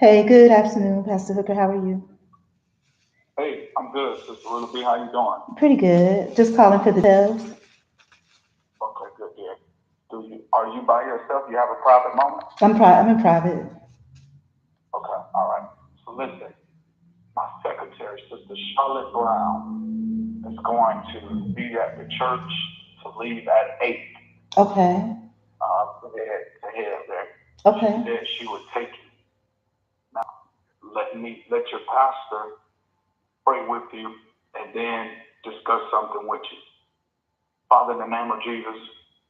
Hey, good afternoon, Pastor Hooker. How are you? Hey, I'm good, Sister Willoughby. How you doing? Pretty good. Just calling for the details. Okay, good, dear. Are you by yourself? You have a private moment? I'm in private. Okay, all right. So listen, my secretary, Sister Charlotte Brown, is going to be at the church to leave at 8 Okay. to head there. She Okay. said she would take you. Now, let your pastor pray with you and then discuss something with you. Father, in the name of Jesus,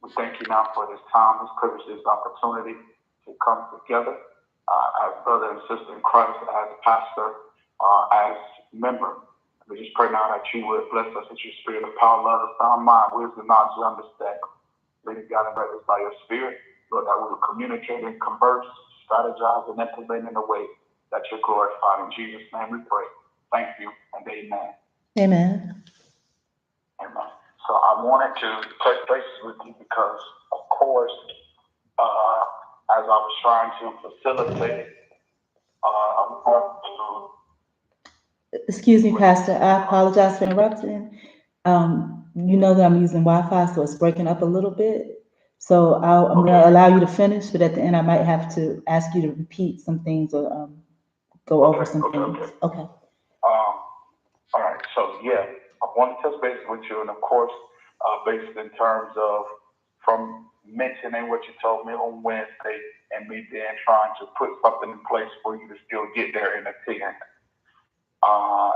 we thank you now for this time, this privilege, this opportunity to come together as brother and sister in Christ, as pastor, as member. We just pray now that you would bless us with your spirit of power, love, sound mind, wisdom, knowledge, and understanding. Leading God and direct us by your spirit, Lord, that we will communicate and converse, strategize, and implement in a way that you're glorified. In Jesus' name we pray. Thank you and amen. Amen. Amen. So I wanted to touch base with you because, of course, as I was trying to facilitate, I'm going Excuse me, Pastor. I apologize for interrupting. You know that I'm using Wi-Fi, so it's breaking up a little bit. So I'm going to allow you to finish, but at the end, I might have to ask you to repeat some things or go over some things. Okay. All right. So yeah, I want to touch base with you, and of course, based in terms of from mentioning what you told me on Wednesday, and me then trying to put something in place for you to still get there and attend.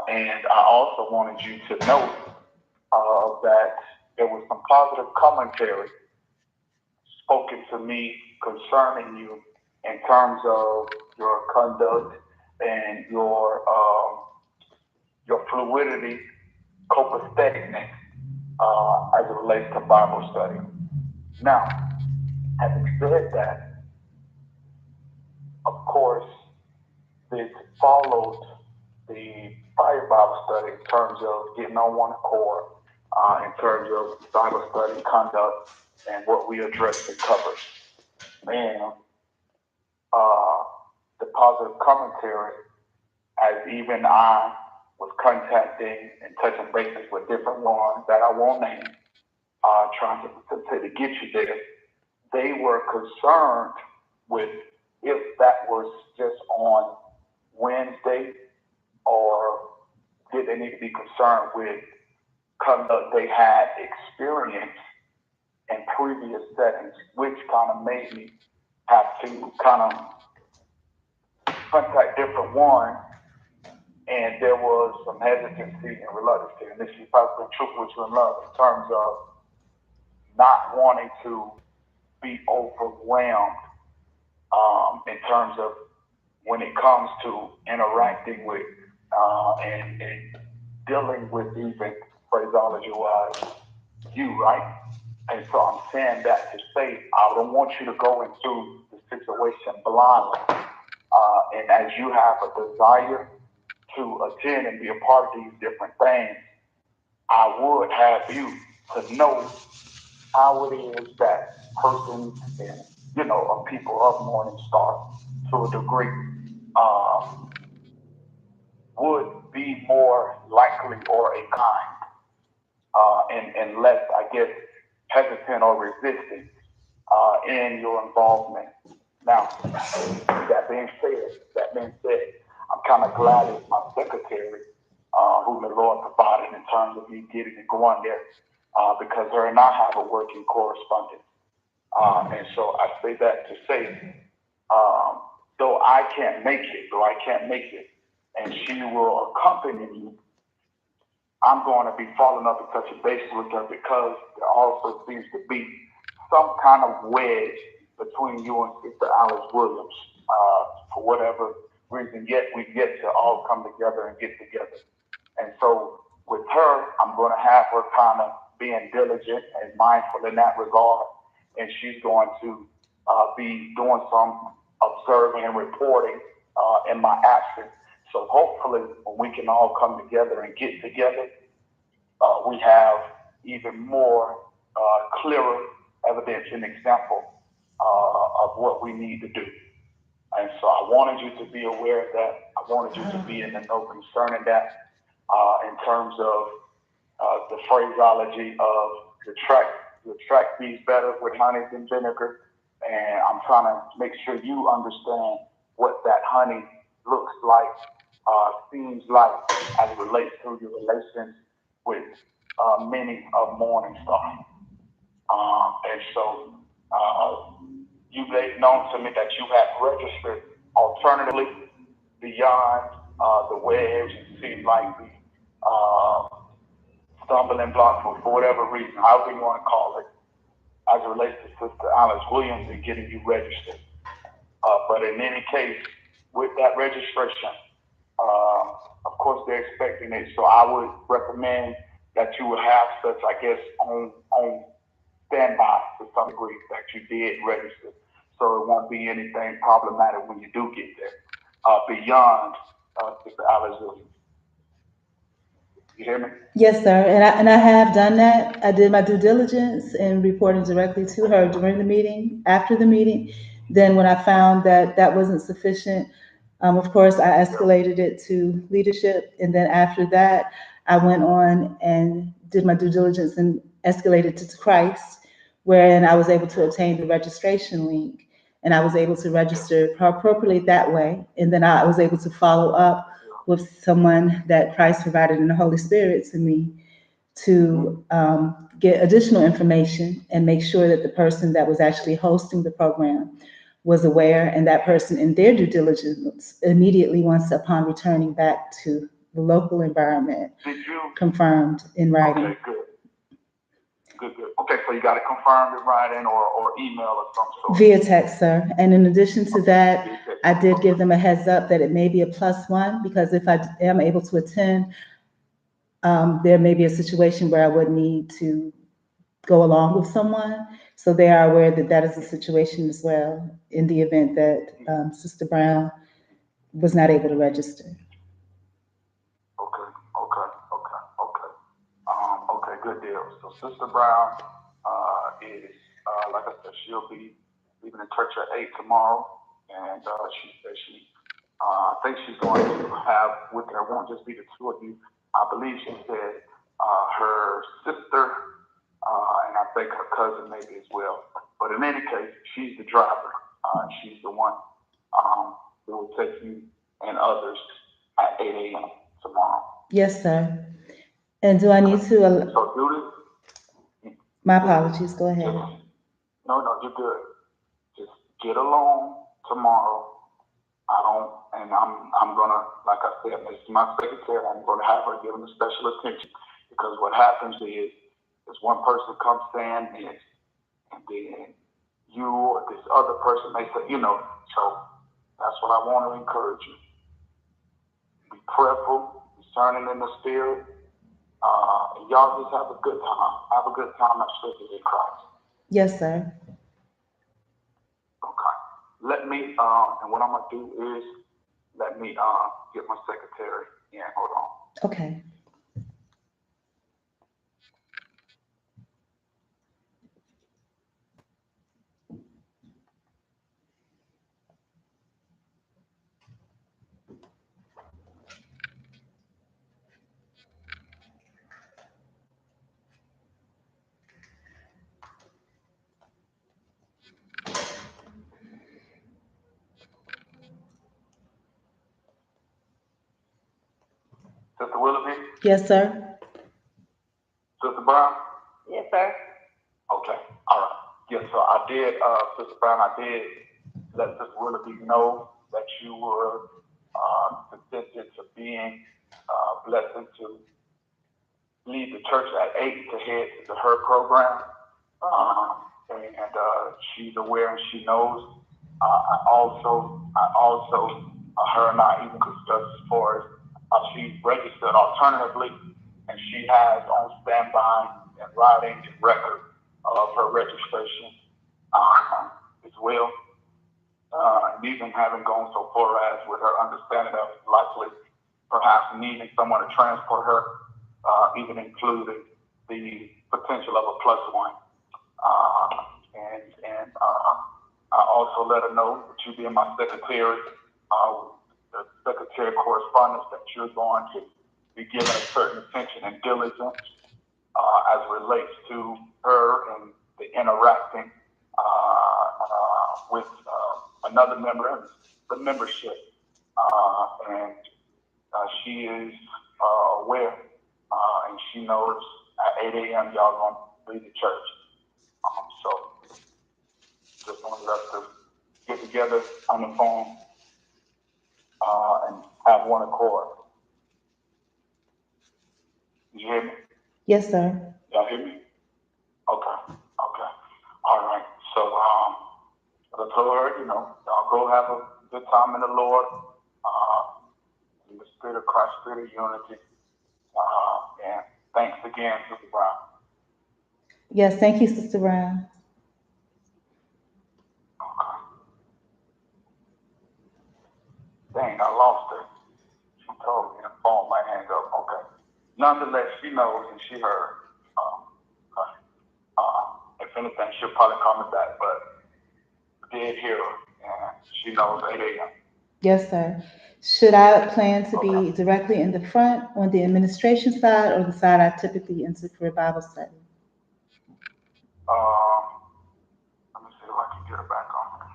And I also wanted you to know that there was some positive commentary spoken to me concerning you in terms of your conduct and your fluidity, copaceticness as it relates to Bible study. Now, having said that, of course, this followed the prior Bible study in terms of getting on one accord, in terms of Bible study conduct and what we addressed and covered. And uh, the positive commentary, as even I was contacting and touching bases with different ones that I won't name, trying to get you there, they were concerned with if that was just on Wednesday or did they need to be concerned with conduct they had experienced in previous settings, which kind of made me have to kind of contact different ones. And there was some hesitancy and reluctancy, and this is probably been truthful with you in love in terms of not wanting to be overwhelmed in terms of when it comes to interacting with and dealing with even phraseology wise you, right? And so I'm saying that to say I don't want you to go into the situation blindly. And as you have a desire to attend and be a part of these different things, I would have you to know how it is that persons and of people of Morning Star to a degree uh, would be more likely or inclined and less, I guess, hesitant or resistant in your involvement. Now, that being said, I'm kind of glad it's my secretary whom the Lord provided in terms of me getting it going there because her and I have a working correspondence. And so I say that to say, though I can't make it, and she will accompany me, I'm going to be following up and touching bases with her because there also seems to be some kind of wedge between you and Sister Alice Williams. For whatever reason, yet we get to all come together and get together. And so with her, I'm going to have her kind of being diligent and mindful in that regard. And she's going to be doing some observing and reporting in my absence. So hopefully, when we can all come together and get together, we have even more clearer evidence and example of what we need to do. And so I wanted you to be aware of that. I wanted you to be in the know concerning that in terms of the phraseology of the track bees better with honey than vinegar. And I'm trying to make sure you understand what that honey looks like, seems like as it relates to your relations with many of Morning Star. And so you made known to me that you had registered alternatively beyond the wedge. It seemed like the uh, stumbling block for whatever reason, however you want to call it, as it relates to Sister Alice Williams and getting you registered. But in any case, with that registration, uh, of course they're expecting it. So I would recommend that you would have such, I guess, on standby to some degree that you did register, so it won't be anything problematic when you do get there. Beyond Sister Alice Williams, you hear me? Yes, sir. And I have done that. I did my due diligence in reporting directly to her during the meeting, after the meeting. Then when I found that that wasn't sufficient, of course, I Yeah. escalated it to leadership. And then after that, I went on and did my due diligence and escalated to Christ, wherein I was able to obtain the registration link. And I was able to register appropriately that way. And then I was able to follow up with someone that Christ provided in the Holy Spirit to me to get additional information and make sure that the person that was actually hosting the program was aware, and that person in their due diligence immediately, once upon returning back to the local environment, Did you? confirmed in writing. Okay, good. Good, good. Okay, so you got it confirmed in writing or email of some sort. Via text, sir. And in addition to that, I did give them a heads up that it may be a +1, because if I am able to attend, there may be a situation where I would need to go along with someone. So they are aware that that is a situation as well in the event that Sister Brown was not able to register. Okay, okay, okay, okay. Okay, good deal. So Sister Brown is, like I said, she'll be leaving the church at 8 tomorrow, and she said I think she's going to have with her, won't just be the two of you. I believe she said her sister, and I think her cousin maybe as well. But in any case, she's the driver. She's the one who will take you and others at 8 a.m. tomorrow. Yes, sir. And do I need to, So do this. my apologies, go ahead. No, no, you're good. Just get along tomorrow. I don't, and I'm gonna, like I said, this is my secretary. I'm gonna have her give them special attention, because what happens is one person comes saying this, and then you or this other person may say, So that's what I want to encourage you. Be prayerful, discerning in the spirit, and y'all just have a good time. Have a good time at Scripture in Christ. Yes, sir. Okay. Let me, and what I'm gonna do is let me get my secretary in. Hold on. Okay. Sister Willoughby? Yes, sir. Sister Brown? Yes, sir. Okay. All right. Yes, so I did, Sister Brown, I did let Sister Willoughby know that you were consented to being blessed to leave the church at 8 to head to her program. And she's aware and she knows. I also, her and I even discussed as far as she's registered alternatively, and she has on standby and writing and record of her registration as well. And even having gone so far as with her understanding of likely perhaps needing someone to transport her, even including the potential of a +1. And I also let her know that you being my secretary, the secretary of correspondence, that you're going to be given a certain attention and diligence as it relates to her and the interacting with another member of the membership. And she is aware, and she knows at 8 a.m. y'all going to leave the church. So just wanted us to get together on the phone and have one accord. You hear me? Yes, sir. Y'all hear me? Okay. Okay. All right. So I told her, y'all go have a good time in the Lord, in the spirit of Christ, spirit of unity. And thanks again, Sister Brown. Yes, thank you, Sister Brown. Okay. Dang, I lost her. She told me the phone might hang up. Okay. Nonetheless, she knows and she heard. Okay. If anything, she'll probably call me back, but did hear her, and she knows 8 a.m. Yes, sir. Should I plan to Okay. be directly in the front on the administration side or the side I typically enter for Bible study? Let me see if I can get her back on.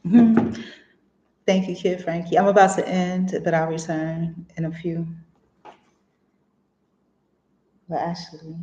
Mhm. Thank you, Kid Frankie. I'm about to end, but I'll return in a few. Well, actually,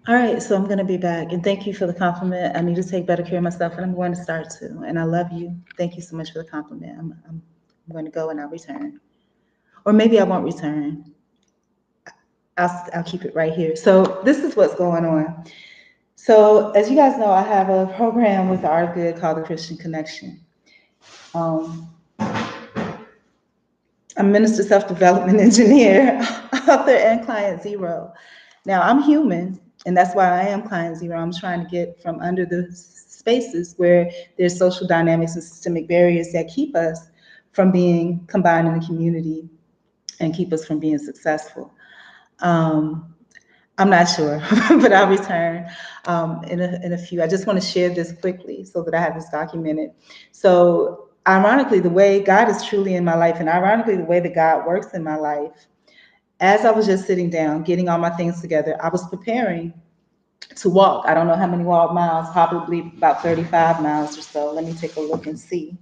All right, so I'm going to be back. And thank you for the compliment. I need to take better care of myself, and I'm going to start to. And I love you. Thank you so much for the compliment. I'm going to go and I'll return. Or maybe I won't return. I'll keep it right here. So, this is what's going on. So, as you guys know, I have a program with the Art of Good called the Christian Connection. Um, I'm Minister Self Development Engineer, author, and Client Zero. Now, I'm human, and that's why I am Client Zero. I'm trying to get from under the spaces where there's social dynamics and systemic barriers that keep us from being combined in the community and keep us from being successful. Um, I'm not sure, but I'll return in a few. I just want to share this quickly so that I have this documented. So, ironically, the way God is truly in my life, and ironically, the way that God works in my life, as I was just sitting down, getting all my things together, I was preparing to walk. I don't know how many walk miles, probably about 35 miles or so. Let me take a look and see.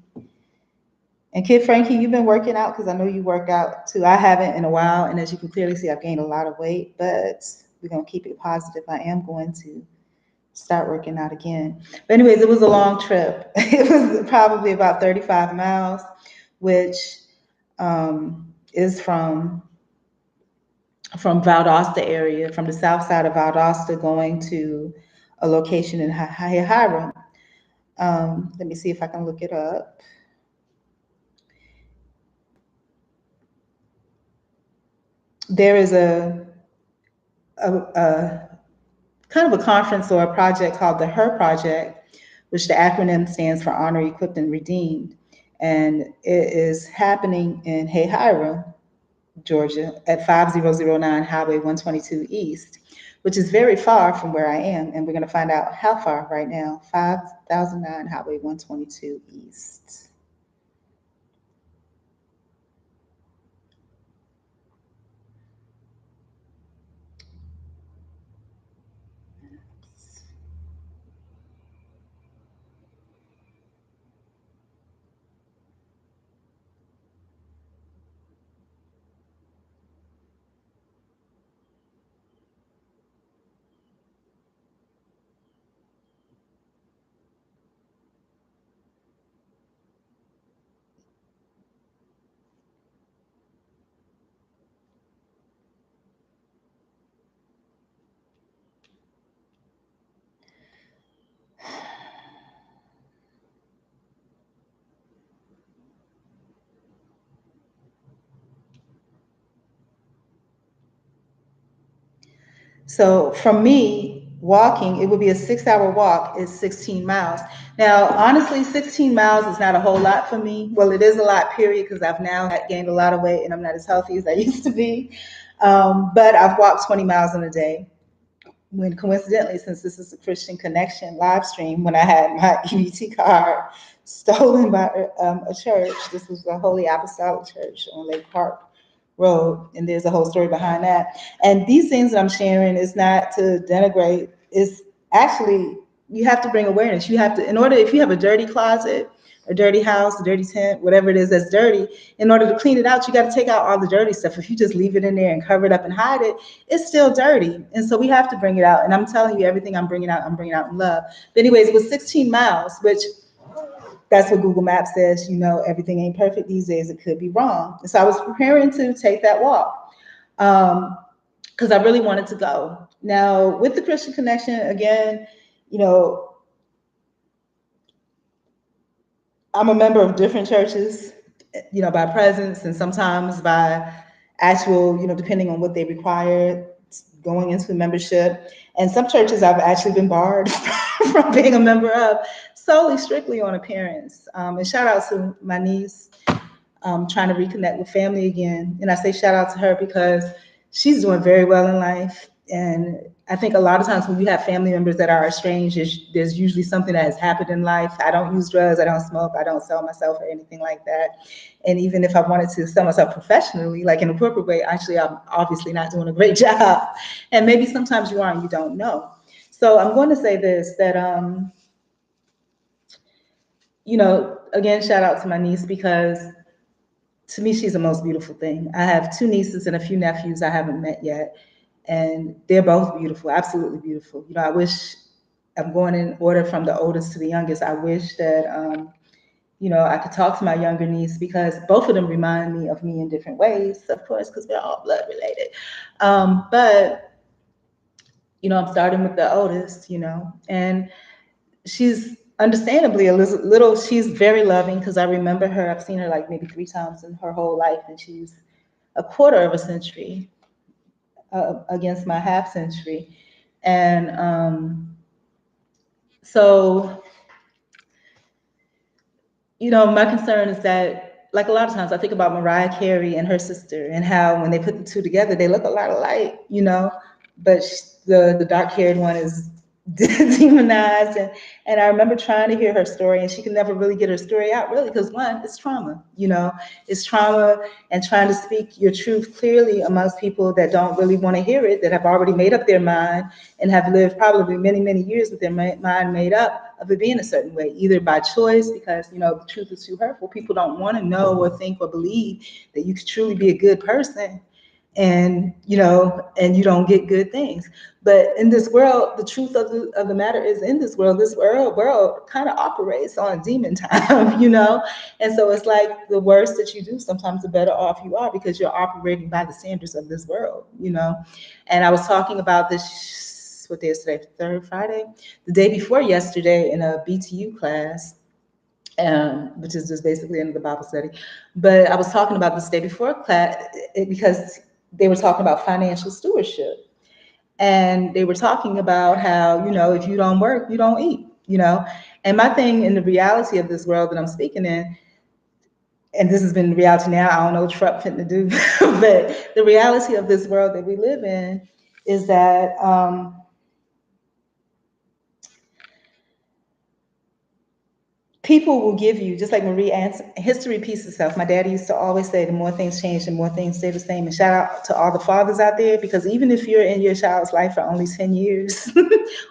And Kid Frankie, you've been working out because I know you work out too. I haven't in a while, and as you can clearly see, I've gained a lot of weight, but we're gonna keep it positive. I am going to start working out again. But anyways, it was a long trip. It was probably about 35 miles, which is from Valdosta area, from the south side of Valdosta, going to a location in Hiram. Let me see if I can look it up. There is a kind of a conference or a project called the HER Project, which the acronym stands for Honor, Equipped, and Redeemed. And it is happening in Hiram, Georgia, at 5009 Highway 122 East, which is very far from where I am. And we're going to find out how far right now. 5009 Highway 122 East. So from me, walking, it would be a 6 hour walk, is 16 miles. Now, honestly, 16 miles is not a whole lot for me. Well, it is a lot, period, because I've now gained a lot of weight and I'm not as healthy as I used to be. But I've walked 20 miles in a day. When coincidentally, since this is a Christian Connection live stream, when I had my EBT card stolen by a church, this was the Holy Apostolic Church on Lake Park Road, and there's a whole story behind that. And these things that I'm sharing is not to denigrate. It's actually, you have to bring awareness. You have to, in order, if you have a dirty closet, a dirty house, a dirty tent, whatever it is that's dirty, in order to clean it out, you got to take out all the dirty stuff. If you just leave it in there and cover it up and hide it, it's still dirty. And so we have to bring it out. And I'm telling you, everything I'm bringing out in love. But anyways, it was 16 miles, which that's what Google Maps says. You know, everything ain't perfect these days. It could be wrong. And so I was preparing to take that walk because I really wanted to go. Now, with the Christian Connection, again, you know, I'm a member of different churches, you know, by presence and sometimes by actual, you know, depending on what they require, going into membership. And some churches I've actually been barred from being a member of solely strictly on appearance. And shout out to my niece trying to reconnect with family again. And I say shout out to her because she's doing very well in life. And I think a lot of times when you have family members that are estranged, there's usually something that has happened in life. I don't use drugs, I don't smoke, I don't sell myself or anything like that. And even if I wanted to sell myself professionally, like in a corporate way, actually, I'm obviously not doing a great job. And maybe sometimes you are and you don't know. So I'm going to say this, that, you know, again, shout out to my niece because to me, she's the most beautiful thing. I have two nieces and a few nephews I haven't met yet. and they're both beautiful, absolutely beautiful. I wish, I'm going in order from the oldest to the youngest. I wish that I could talk to my younger niece because both of them remind me of me in different ways, of course, because we're all blood related. But I'm starting with the oldest, and she's understandably a little, she's very loving because I remember her, I've seen her like maybe 3 times in her whole life, and she's a quarter of a century against my half century. And so my concern is that, like a lot of times, I think about Mariah Carey and her sister, and how when they put the two together, they look a lot alike, but the dark haired one is demonized. And I remember trying to hear her story, and she could never really get her story out, really, because one, it's trauma, it's trauma, and trying to speak your truth clearly amongst people that don't really want to hear it, that have already made up their mind and have lived probably many, many years with their mind made up of it being a certain way, either by choice, because the truth is too hurtful. People don't want to know or think or believe that you could truly be a good person, and you don't get good things. But in this world, the truth of the matter is, in this world kind of operates on demon time, and so it's like the worse that you do, sometimes the better off you are, because you're operating by the standards of this world. And I was talking about this, what day is today, third Friday, the day before yesterday, in a BTU class, which is just basically into the Bible study. But I was talking about this day before class because they were talking about financial stewardship. And they were talking about how, if you don't work, you don't eat. And my thing in the reality of this world that I'm speaking in, and this has been the reality now, I don't know what Trump fitting to do, but the reality of this world that we live in is that people will give you, just like Marie Antoinette, history repeats itself. My daddy used to always say, the more things change, the more things stay the same. And shout out to all the fathers out there, because even if you're in your child's life for only 10 years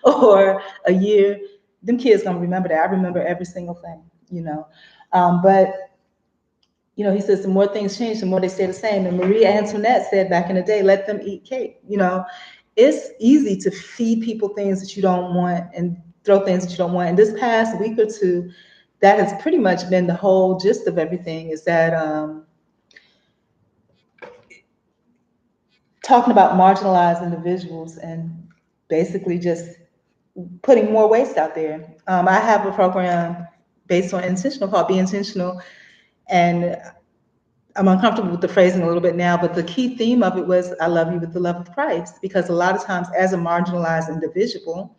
or a year, them kids gonna remember that. I remember every single thing. But he says the more things change, the more they stay the same. And Marie Antoinette said back in the day, let them eat cake. It's easy to feed people things that you don't want and throw things that you don't want. And this past week or two, that has pretty much been the whole gist of everything, is that talking about marginalized individuals and basically just putting more waste out there. I have a program based on intentional called Be Intentional, and I'm uncomfortable with the phrasing a little bit now, but the key theme of it was, I love you with the love of Christ, because a lot of times as a marginalized individual,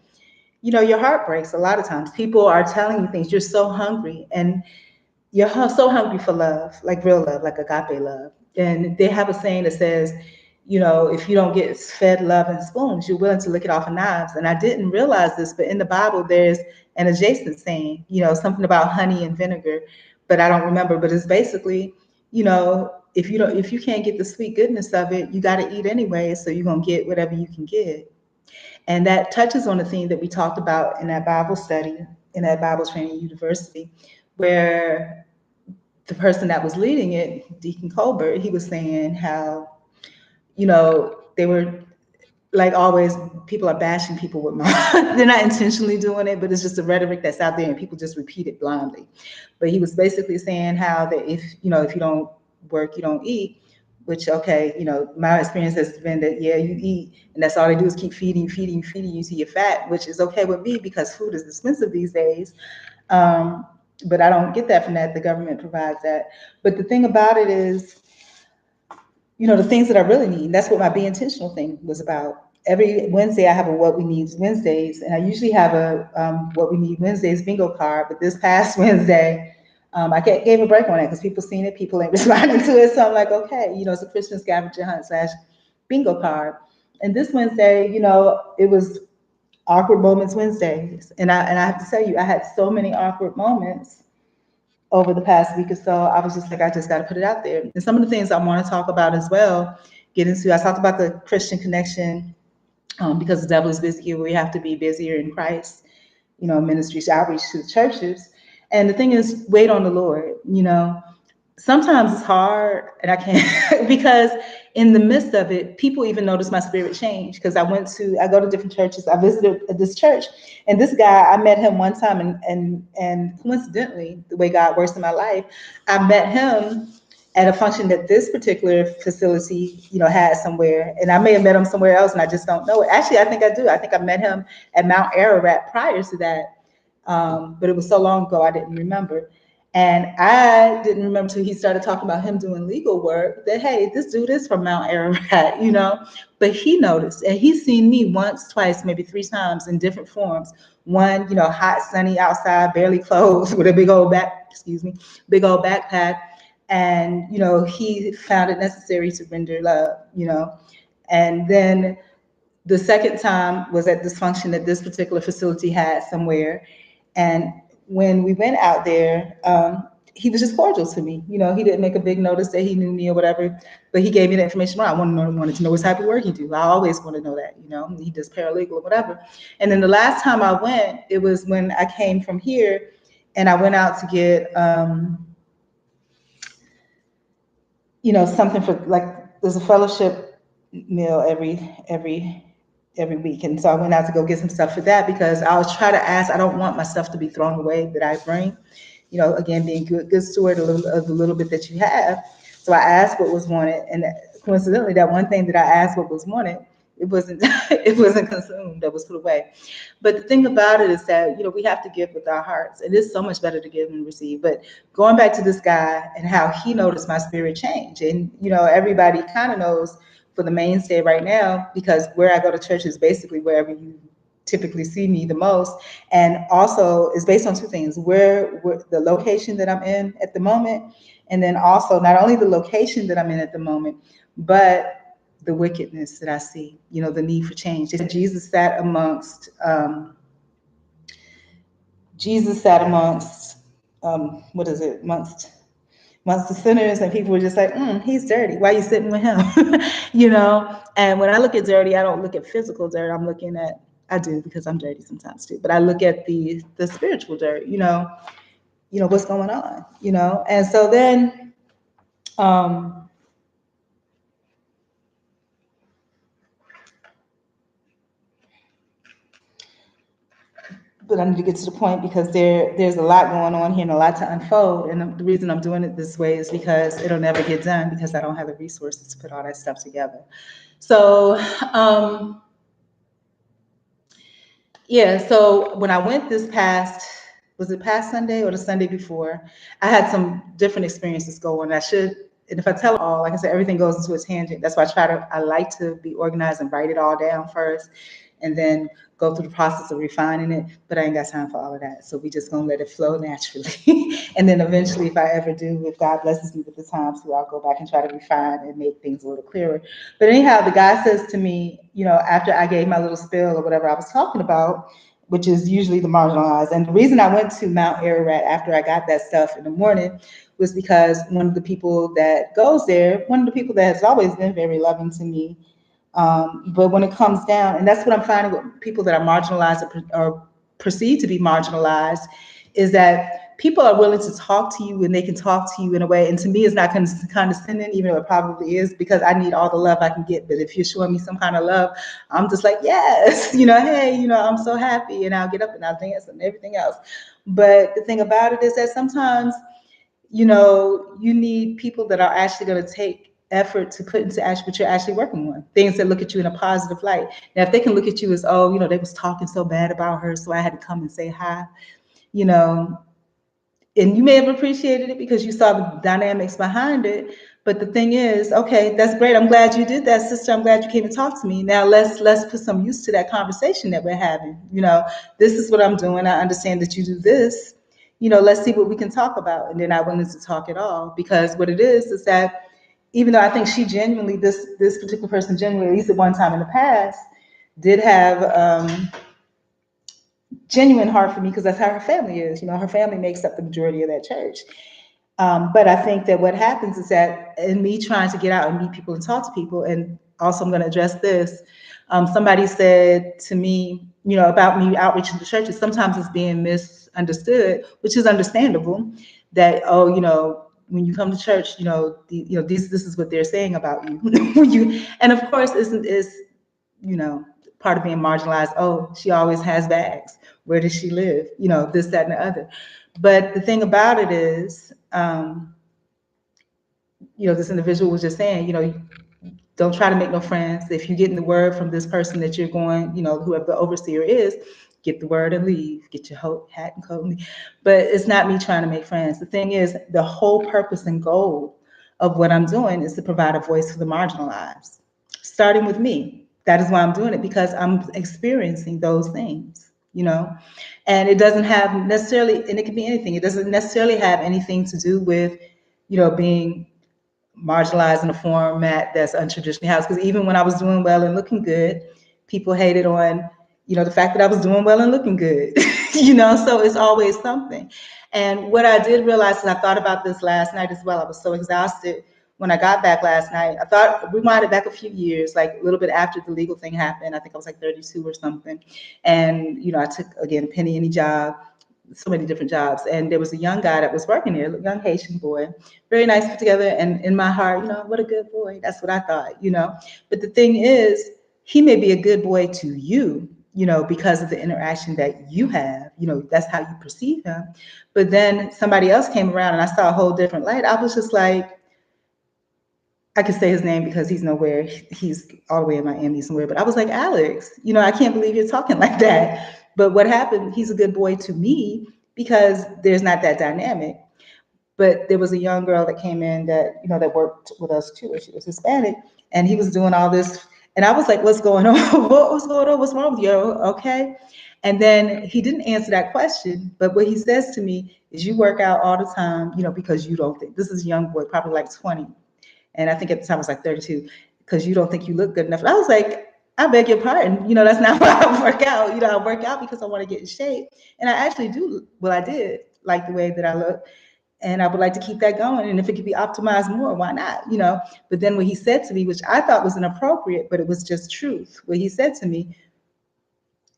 your heart breaks. A lot of times people are telling you things, you're so hungry, and you're so hungry for love, like real love, like agape love. And they have a saying that says, if you don't get fed love in spoons, you're willing to lick it off of knives. And I didn't realize this, but in the Bible, there's an adjacent saying, something about honey and vinegar, but I don't remember. But it's basically, if you can't get the sweet goodness of it, you got to eat anyway. So you're going to get whatever you can get. And that touches on the theme that we talked about in that Bible study, in that Bible training university, where the person that was leading it, Deacon Colbert, he was saying how, they were, like always, people are bashing people with mouth. They're not intentionally doing it, but it's just a rhetoric that's out there and people just repeat it blindly. But he was basically saying how that if you don't work, you don't eat, which, okay, my experience has been that, yeah, you eat, and that's all they do is keep feeding you till you're fat, which is okay with me because food is expensive these days. But I don't get that from that. The government provides that. But the thing about it is, the things that I really need. That's what my Be Intentional thing was about. Every Wednesday, I have a What We Need Wednesdays, and I usually have a What We Need Wednesdays bingo card. But this past Wednesday, I gave a break on it because people seen it, people ain't responding to it. So I'm like, okay, it's a Christian scavenger hunt / bingo card. And this Wednesday, it was awkward moments Wednesdays, and I have to tell you, I had so many awkward moments over the past week or so. I was just like, I just got to put it out there. And some of the things I want to talk about as well, get into, I talked about the Christian connection, because the devil is busy. We have to be busier in Christ, ministries, outreach to the churches. And the thing is, wait on the Lord, sometimes it's hard and I can't because in the midst of it, people even notice my spirit change because I go to different churches. I visited this church and this guy, I met him one time and coincidentally, the way God works in my life, I met him at a function that this particular facility, had somewhere. And I may have met him somewhere else and I just don't know it. Actually, I think I do. I think I met him at Mount Ararat prior to that. But it was so long ago I didn't remember. And I didn't remember until he started talking about him doing legal work that, hey, this dude is from Mount Ararat, But he noticed, and he's seen me once, twice, maybe three times in different forms. One, hot, sunny outside, barely clothed, with a big old backpack. And, he found it necessary to render love. And then the second time was at this function that this particular facility had somewhere. And when we went out there, he was just cordial to me. He didn't make a big notice that he knew me or whatever, but he gave me the information. Well, wanted to know what type of work he do. I always want to know that. He does paralegal or whatever. And then the last time I went, it was when I came from here, and I went out to get, something for like there's a fellowship meal every week. And so I went out to go get some stuff for that because I was trying to ask, I don't want my stuff to be thrown away that I bring. Again, being good steward of the little bit that you have. So I asked what was wanted, and coincidentally, that one thing that I asked what was wanted, it wasn't it wasn't consumed, that was put away. But the thing about it is that we have to give with our hearts. It is so much better to give than receive. But going back to this guy and how he noticed my spirit change, and everybody kind of knows for the mainstay right now, because where I go to church is basically wherever you typically see me the most, and also is based on two things: where the location that I'm in at the moment, and then also not only the location that I'm in at the moment, but the wickedness that I see, the need for change. They said Jesus sat amongst, what is it, amongst the sinners, and people were just like, he's dirty. Why are you sitting with him? And when I look at dirty, I don't look at physical dirt. I do because I'm dirty sometimes too, but I look at the spiritual dirt, what's going on, And so then, but I need to get to the point because there's a lot going on here and a lot to unfold. And the reason I'm doing it this way is because it'll never get done because I don't have the resources to put all that stuff together. So, yeah, so when I went was it past Sunday or the Sunday before? I had some different experiences go on. And if I tell all, like I said, everything goes into a tangent. That's why I like to be organized and write it all down first and then go through the process of refining it. But I ain't got time for all of that. So we just gonna let it flow naturally. And then eventually, if I ever do, if God blesses me with the time to, I'll go back and try to refine and make things a little clearer. But anyhow, the guy says to me, after I gave my little spill or whatever I was talking about, which is usually the marginalized. And the reason I went to Mount Ararat after I got that stuff in the morning was because one of the people that goes there, one of the people that has always been very loving to me, but when it comes down, and that's what I'm finding with people that are marginalized or perceived to be marginalized, is that people are willing to talk to you and they can talk to you in a way. And to me, it's not condescending, even though it probably is, because I need all the love I can get. But if you're showing me some kind of love, I'm just like, yes, hey, I'm so happy. And I'll get up and I'll dance and everything else. But the thing about it is that sometimes, you need people that are actually going to take effort to put into action what you're actually working on, things that look at you in a positive light. Now, if they can look at you as, oh, they was talking so bad about her, so I had to come and say hi, you know, and you may have appreciated it because you saw the dynamics behind it. But the thing is, okay, that's great. I'm glad you did that, sister. I'm glad you came to talk to me. Now let's put some use to that conversation that we're having. This is what I'm doing. I understand that you do this. Let's see what we can talk about. And then I wanted to talk it all because what it is that even though I think she genuinely, this particular person genuinely, at least at one time in the past, did have genuine heart for me because that's how her family is. Her family makes up the majority of that church. But I think that what happens is that in me trying to get out and meet people and talk to people, and also I'm going to address this. Somebody said to me, about me outreaching to churches, sometimes it's being misunderstood, which is understandable. That, oh, when you come to church, this is what they're saying about you. When you, and of course, is you know, part of being marginalized. Oh, she always has bags. Where does she live? This, that, and the other. But the thing about it is, this individual was just saying, don't try to make no friends. If you're getting the word from this person that you're going, whoever the overseer is, get the word and leave. Get your hat and coat and leave. But it's not me trying to make friends. The thing is, the whole purpose and goal of what I'm doing is to provide a voice for the marginalized, starting with me. That is why I'm doing it, because I'm experiencing those things, and it doesn't have necessarily, and it can be anything. It doesn't necessarily have anything to do with, being marginalized in a format that's untraditionally housed. Because even when I was doing well and looking good, people hated on, the fact that I was doing well and looking good. So it's always something. And what I did realize, and I thought about this last night as well, I was so exhausted when I got back last night. I thought, rewinded back a few years, like a little bit after the legal thing happened. I think I was like 32 or something. And, I took, again, a penny any job, so many different jobs. And there was a young guy that was working there, a young Haitian boy, very nice, put together. And in my heart, what a good boy. That's what I thought. But the thing is, he may be a good boy to you, because of the interaction that you have, that's how you perceive him. But then somebody else came around and I saw a whole different light. I was just like, I could say his name because he's nowhere. He's all the way in Miami somewhere. But I was like, Alex, I can't believe you're talking like that. But what happened, he's a good boy to me because there's not that dynamic. But there was a young girl that came in that, that worked with us too. And she was Hispanic. And he was doing all this. And I was like, what's going on? What's going on? What's wrong with you? Okay. And then he didn't answer that question. But what he says to me is, you work out all the time, because you don't think. This is a young boy, probably like 20. And I think at the time I was like 32, because you don't think you look good enough. And I was like, I beg your pardon. That's not why I work out. I work out because I want to get in shape. And I actually do, well, I did like the way that I look. And I would like to keep that going. And if it could be optimized more, why not? But then what he said to me, which I thought was inappropriate, but it was just truth. What he said to me,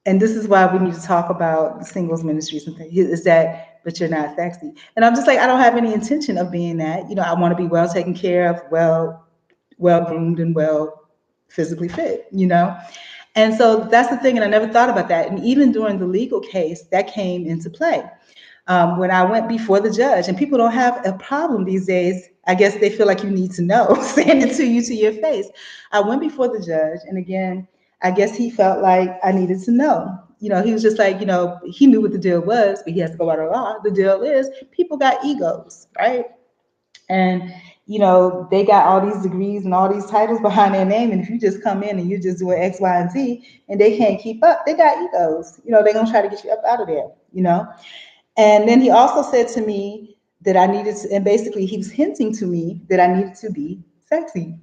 and this is why we need to talk about singles ministries and things, is that, but you're not sexy. And I'm just like, I don't have any intention of being that. I want to be well taken care of, well groomed, and well physically fit. And so that's the thing. And I never thought about that. And even during the legal case, that came into play. When I went before the judge, and people don't have a problem these days. I guess they feel like you need to know, saying it to you to your face. I went before the judge, and again, I guess he felt like I needed to know. He was just like, he knew what the deal was, but he has to go by the law. The deal is, people got egos, right? And they got all these degrees and all these titles behind their name. And if you just come in and you're just doing X, Y, and Z, and they can't keep up, they got egos. They're gonna try to get you up out of there. And then he also said to me that I needed to, and basically he was hinting to me that I needed to be sexy.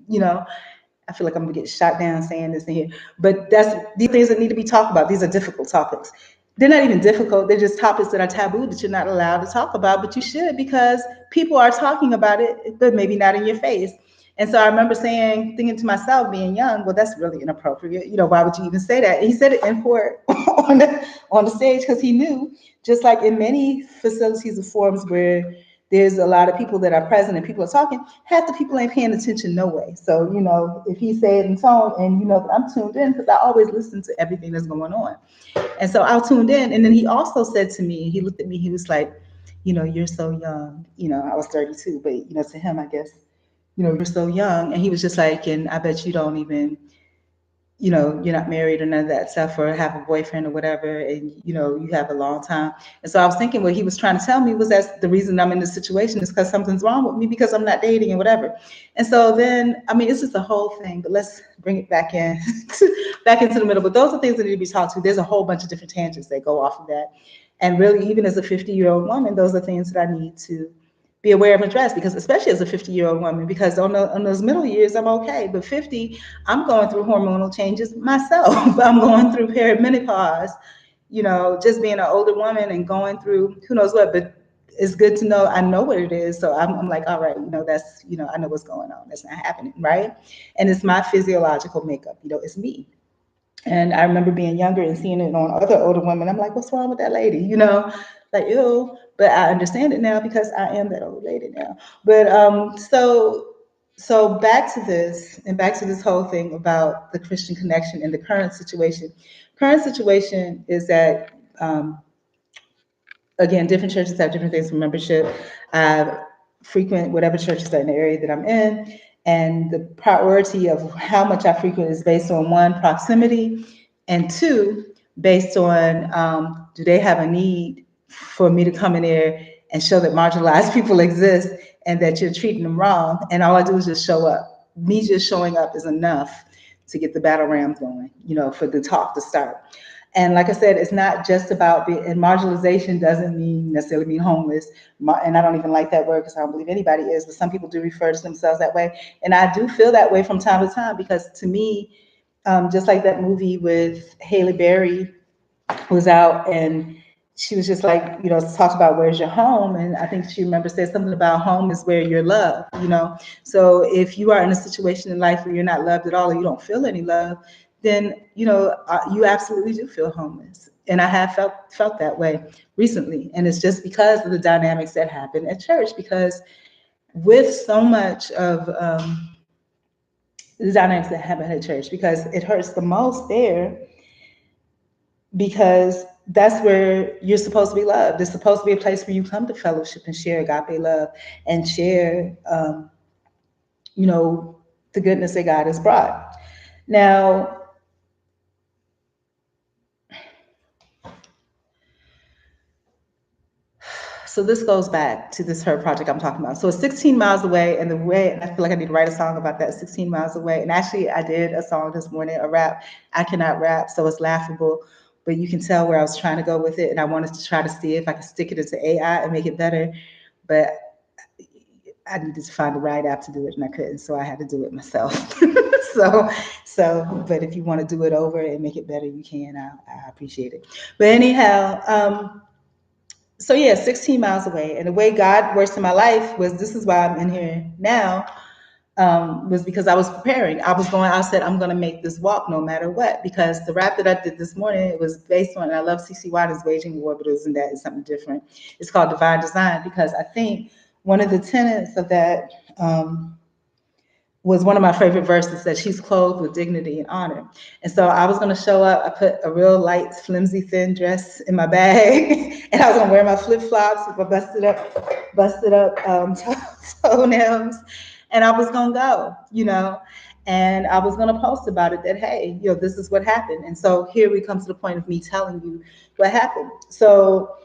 I feel like I'm gonna get shot down saying this in here, but these things that need to be talked about. These are difficult topics. They're not even difficult. They're just topics that are taboo that you're not allowed to talk about, but you should, because people are talking about it, but maybe not in your face. And so I remember thinking to myself, being young, well, that's really inappropriate. Why would you even say that? And he said it in court on the stage, because he knew, just like in many facilities or forums where there's a lot of people that are present and people are talking, half the people ain't paying attention no way. So, if he said in tone, and that I'm tuned in, because I always listen to everything that's going on. And so I tuned in. And then he also said to me, he looked at me, he was like, you're so young. I was 32, but to him, I guess, you're so young. And he was just like, and I bet you don't even, you're not married or none of that stuff, or have a boyfriend or whatever, and you have a long time. And so I was thinking, what he was trying to tell me was, that's the reason I'm in this situation, is because something's wrong with me, because I'm not dating and whatever. And so then, I mean, it's just the whole thing, but let's bring it back in, back into the middle. But those are things that need to be talked to. There's a whole bunch of different tangents that go off of that. And really, even as a 50-year-old woman, those are things that I need to be aware of and address, because especially as a 50-year-old woman, because on those middle years, I'm okay. But 50, I'm going through hormonal changes myself. I'm going through perimenopause, just being an older woman and going through who knows what. But it's good to know I know what it is. So I'm like, all right, that's, I know what's going on. That's not happening, right? And it's my physiological makeup, it's me. And I remember being younger and seeing it on other older women. I'm like, what's wrong with that lady? Like, ew. but I understand it now because I am that old lady now. But so back to this and back to this whole thing about the Christian connection and the current situation. Current situation is that again, different churches have different things for membership. I frequent whatever churches are in the area that I'm in, and the priority of how much I frequent is based on one, proximity, and two, based on do they have a need for me to come in there and show that marginalized people exist and that you're treating them wrong, and all I do is just show up. Me just showing up is enough to get the battle rams going, for the talk to start. And like I said, it's not just about being, and marginalization doesn't mean necessarily mean homeless. And I don't even like that word because I don't believe anybody is, but some people do refer to themselves that way. And I do feel that way from time to time because to me, just like that movie with Haley Berry was out and she was just like, talked about where's your home. And I think she remember said something about home is where you're loved. So if you are in a situation in life where you're not loved at all or you don't feel any love, then, you absolutely do feel homeless. And I have felt that way recently. And it's just because of the dynamics that happen at church, because with so much of the dynamics that happen at church, because it hurts the most there because that's where you're supposed to be loved. It's supposed to be a place where you come to fellowship and share agape love and share, you know, the goodness that God has brought. Now, so this goes back to this Her project I'm talking about. So it's 16 miles away, and the way, and I feel like I need to write a song about that 16 miles away. And actually, I did a song this morning, a rap. I cannot rap, so it's laughable, but you can tell where I was trying to go with it. And I wanted to try to see if I could stick it into AI and make it better. But I needed to find the right app to do it, and I couldn't, so I had to do it myself. so, but if you want to do it over and make it better, you can. I appreciate it. But anyhow, so yeah, 16 miles away. And the way God works in my life was this is why I'm in here now, was because I was preparing. I said, I'm going to make this walk no matter what. Because the rap that I did this morning, it was based on, and I love CC Waters' Waging War, but it wasn't that, it's something different. It's called Divine Design, because I think one of the tenets of that, was one of my favorite verses that she's clothed with dignity and honor. And so I was gonna show up, I put a real light, flimsy, thin dress in my bag, and I was gonna wear my flip-flops with my busted up toenails, and I was gonna go, and I was gonna post about it that, hey, this is what happened. And so here we come to the point of me telling you what happened. So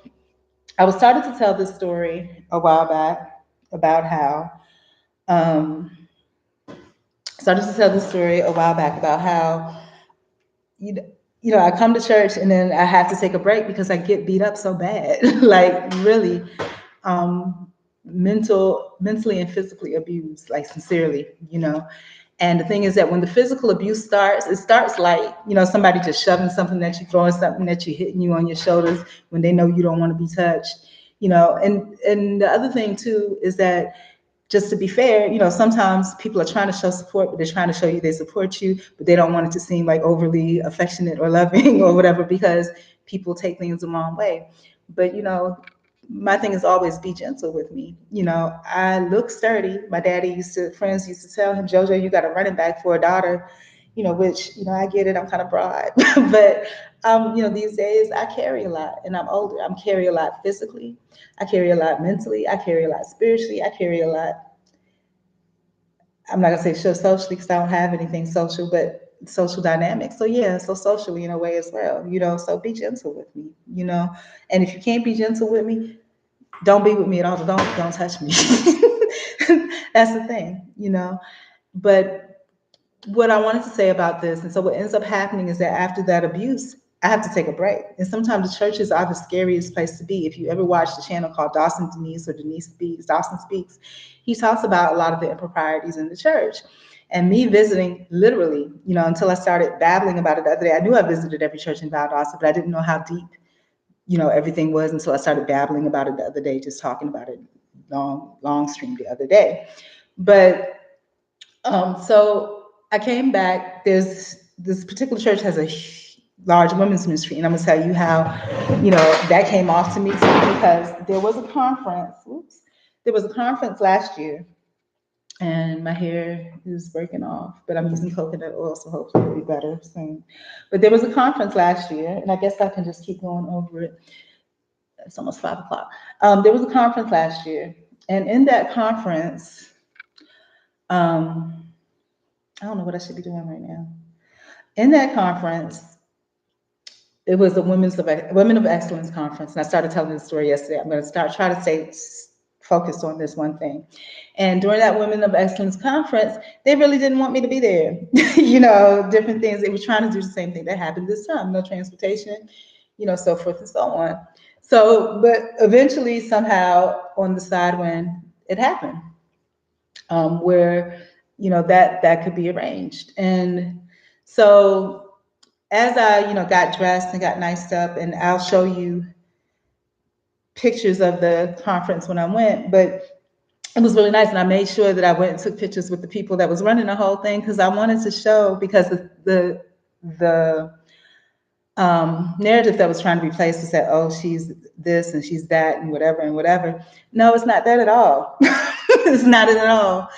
I was starting to tell this story a while back about how, um, started to tell the story a while back about how you I come to church and then I have to take a break because I get beat up so bad, like really, mentally and physically abused, like sincerely. And the thing is that when the physical abuse starts, it starts like, somebody just shoving something at you, throwing something at you, hitting you on your shoulders when they know you don't want to be touched. And the other thing too is that, just to be fair, sometimes people are trying to show support, but they're trying to show you they support you, but they don't want it to seem like overly affectionate or loving or whatever, because people take things the wrong way. But, my thing is always be gentle with me. I look sturdy. My friends used to tell him, Jojo, you got a running back for a daughter, which, I get it, I'm kind of broad. But, these days I carry a lot and I'm older. I carry a lot physically. I carry a lot mentally. I carry a lot spiritually. I carry a lot. I'm not gonna say socially because I don't have anything social, but social dynamics. So yeah, so socially in a way as well. So be gentle with me. And if you can't be gentle with me, don't be with me at all. Don't touch me. That's the thing. But what I wanted to say about this, and so what ends up happening is that after that abuse, I have to take a break. And sometimes the churches are the scariest place to be. If you ever watch the channel called Dawson Denise or Denise Speaks, Dawson Speaks, he talks about a lot of the improprieties in the church. And me visiting, literally, until I started babbling about it the other day. I knew I visited every church in Valdosta, but I didn't know how deep, everything was until I started babbling about it the other day, just talking about it long stream the other day. But so I came back. There's this particular church has large women's ministry. And I'm gonna tell you how, that came off to me too, because there was a conference. Oops, there was a conference last year, and my hair is breaking off, but I'm using coconut oil, so hopefully it'll be better soon. But there was a conference last year, and I guess I can just keep going over it. It's almost 5 o'clock. There was a conference last year, and in that conference, um, I don't know what I should be doing right now. In that conference, it was a Women of Excellence conference, and I started telling this story yesterday. I'm going to try to stay focused on this one thing. And during that Women of Excellence conference, they really didn't want me to be there. Different things. They were trying to do the same thing that happened this time: no transportation, so forth and so on. So, but eventually, somehow, on the side when it happened, where that could be arranged. And so as I got dressed and got niced up, and I'll show you pictures of the conference when I went, but it was really nice. And I made sure that I went and took pictures with the people that was running the whole thing, because I wanted to show, because the narrative that was trying to be placed was that, oh, she's this and she's that and whatever and whatever. No, it's not that at all. It's not it at all.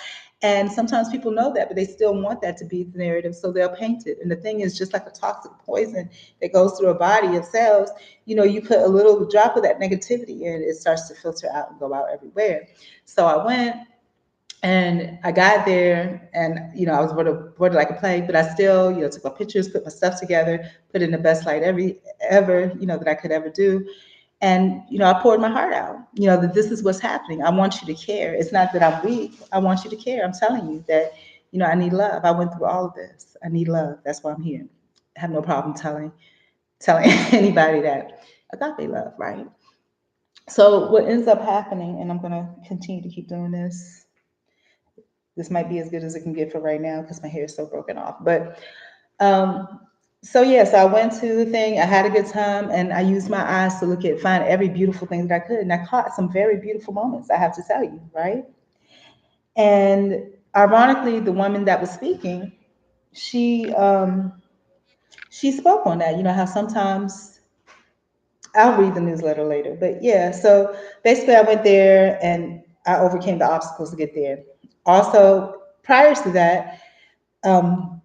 And sometimes people know that, but they still want that to be the narrative, so they'll paint it. And the thing is, just like a toxic poison that goes through a body of cells, you put a little drop of that negativity in, it starts to filter out and go out everywhere. So I went, and I got there, and I was bored like a plague, but I still, took my pictures, put my stuff together, put in the best light ever, that I could ever do. And I poured my heart out, that this is what's happening. I want you to care. It's not that I'm weak. I want you to care. I'm telling you that, I need love. I went through all of this. I need love. That's why I'm here. I have no problem telling anybody that agape love, right? So what ends up happening, and I'm gonna continue to keep doing this. This might be as good as it can get for right now because my hair is so broken off. But so yes, I went to the thing. I had a good time, and I used my eyes to find every beautiful thing that I could, and I caught some very beautiful moments. I have to tell you, right? And ironically, the woman that was speaking, she she spoke on that. You know how sometimes I'll read the newsletter later, but yeah. So basically, I went there and I overcame the obstacles to get there. Also, prior to that, um,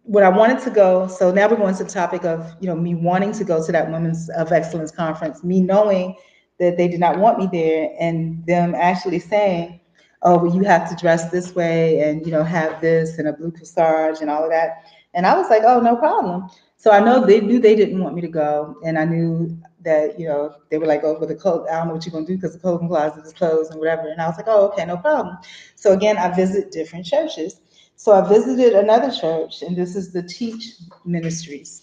when I wanted to go, so now we're going to the topic of, me wanting to go to that Women's of Excellence conference, me knowing that they did not want me there, and them actually saying, oh, well, you have to dress this way, and, have this and a blue corsage and all of that. And I was like, oh, no problem. So I know they knew they didn't want me to go, and I knew that, they were like, oh, but the clothes, I don't know what you're gonna do because the clothing closet is closed and whatever. And I was like, oh, okay, no problem. So again, I visit different churches. So I visited another church, and this is the Teach Ministries.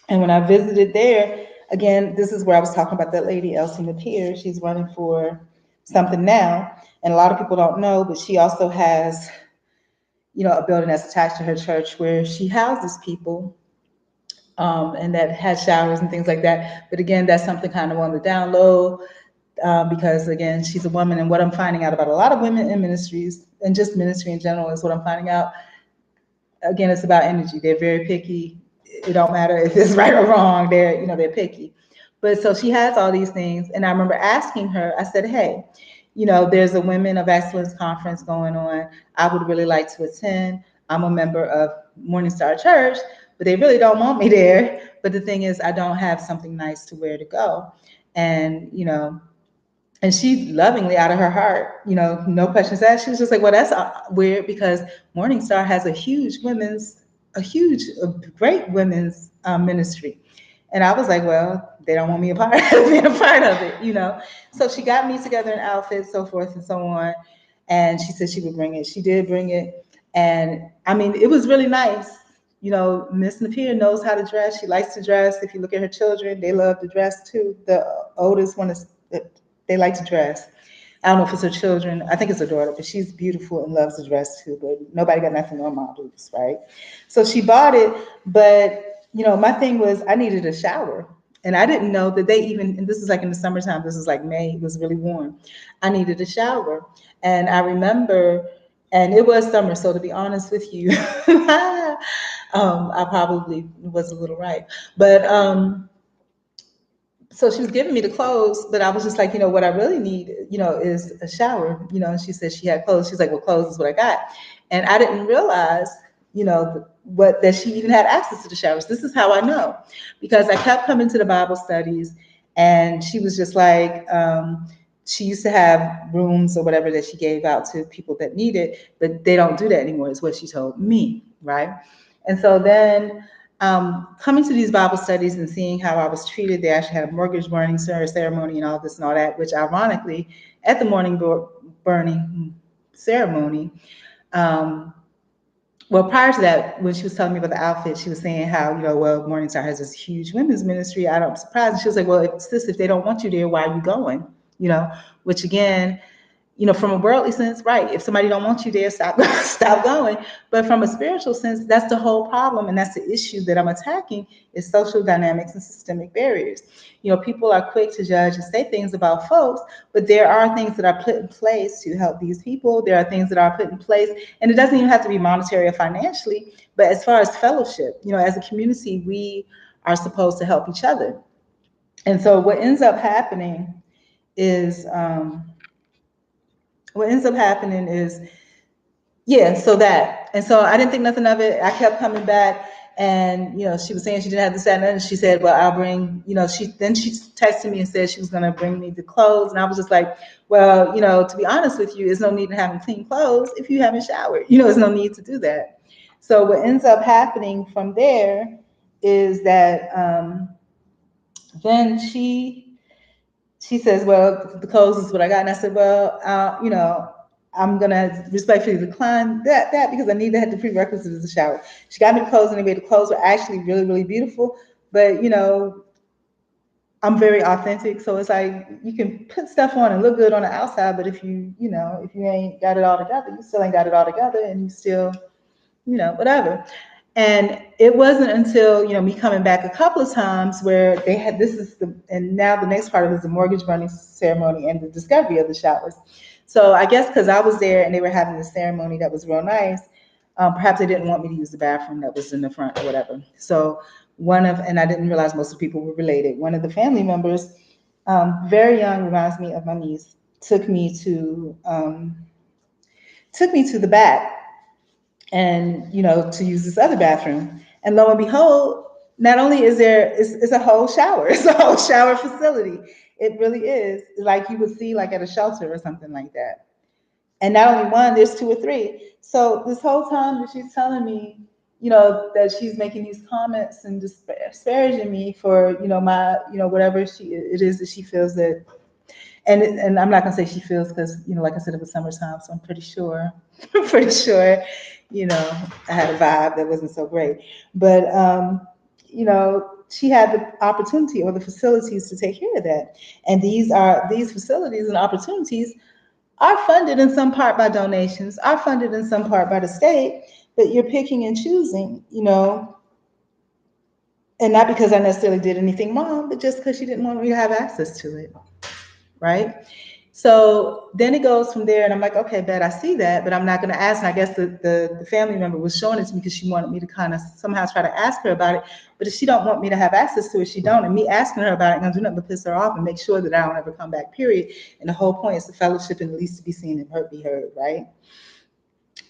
And when I visited there, again, this is where I was talking about that lady, Elsie Napier. She's running for something now, and a lot of people don't know, but she also has, a building that's attached to her church where she houses people, and that has showers and things like that. But again, that's something kind of on the down low, because again, she's a woman, and what I'm finding out about a lot of women in ministries and just ministry in general is what I'm finding out. Again, it's about energy. They're very picky. It don't matter if it's right or wrong. They're picky. But so she has all these things, and I remember asking her. I said, "Hey, there's a Women of Excellence conference going on. I would really like to attend. I'm a member of Morning Star Church, but they really don't want me there. But the thing is, I don't have something nice to wear to go, and and she lovingly, out of her heart, no questions asked, she was just like, well, that's weird because Morningstar has a great women's ministry. And I was like, well, they don't want me being a part of it. So she got me together in outfits, so forth and so on. And she said she would bring it. She did bring it. And I mean, it was really nice. Miss Napier knows how to dress. She likes to dress. If you look at her children, they love to dress too. The oldest one is, they like to dress. I don't know if it's her children. I think it's her daughter, but she's beautiful and loves to dress too. But nobody got nothing on my boobs, right? So she bought it, but my thing was I needed a shower. And I didn't know that they even, and this is like in the summertime, this is like May, it was really warm. I needed a shower. And I remember, and it was summer, so to be honest with you, I probably was a little right. But so she was giving me the clothes, but I was just like, what I really need, is a shower, and she said she had clothes. She's like, well, clothes is what I got. And I didn't realize, what that she even had access to the showers. This is how I know, because I kept coming to the Bible studies, and she was just like, she used to have rooms or whatever that she gave out to people that need it, but they don't do that anymore, is what she told me, right? And so then coming to these Bible studies and seeing how I was treated, they actually had a mortgage burning ceremony and all this and all that, which ironically, at the burning ceremony, um, well, prior to that, when she was telling me about the outfit, she was saying how, well, Morningstar has this huge women's ministry. I'm surprised. And she was like, well, if they don't want you there, why are you going? Which again, from a worldly sense, right? If somebody don't want you there, stop, stop going. But from a spiritual sense, that's the whole problem, and that's the issue that I'm attacking is social dynamics and systemic barriers. People are quick to judge and say things about folks, but there are things that are put in place to help these people. There are things that are put in place, and it doesn't even have to be monetary or financially, but as far as fellowship, as a community, we are supposed to help each other. And so is um, what ends up happening is yeah, so that. And so I didn't think nothing of it. I kept coming back, and she was saying she didn't have this, that, and then she said, well, I'll bring, she texted me and said she was gonna bring me the clothes. And I was just like, well, to be honest with you, there's no need in having clean clothes if you haven't showered. There's no need to do that. So what ends up happening from there is that then she says, well, the clothes is what I got. And I said, well, I'm gonna respectfully decline that because I need to have the prerequisites of the shower. She got me the clothes anyway. The clothes were actually really, really beautiful, but I'm very authentic. So it's like you can put stuff on and look good on the outside, but if you ain't got it all together, you still ain't got it all together, and you still, whatever. And it wasn't until, me coming back a couple of times where they had and now the next part of it is the mortgage burning ceremony and the discovery of the showers. So I guess because I was there and they were having the ceremony that was real nice, perhaps they didn't want me to use the bathroom that was in the front or whatever. So and I didn't realize most of the people were related. One of the family members, very young, reminds me of my niece, took me to the back and to use this other bathroom. And lo and behold, not only is there it's a whole shower, it's a whole shower facility. It really is like you would see like at a shelter or something like that. And not only one, there's two or three. So this whole time that she's telling me, that she's making these comments and disparaging me for, my, whatever it is that she feels that, and I'm not gonna say she feels because, like I said, it was summertime, so I'm pretty sure, pretty sure, I had a vibe that wasn't so great. But she had the opportunity or the facilities to take care of that. And these facilities and opportunities are funded in some part by donations, are funded in some part by the state, but you're picking and choosing, and not because I necessarily did anything wrong, but just because she didn't want me to have access to it, right? So then it goes from there, and I'm like, okay, bet I see that, but I'm not going to ask. And I guess the family member was showing it to me because she wanted me to kind of somehow try to ask her about it. But if she don't want me to have access to it, she don't. And me asking her about it, I'm do nothing but piss her off and make sure that I don't ever come back. Period. And the whole point is the fellowship and at least to be seen and be heard, right?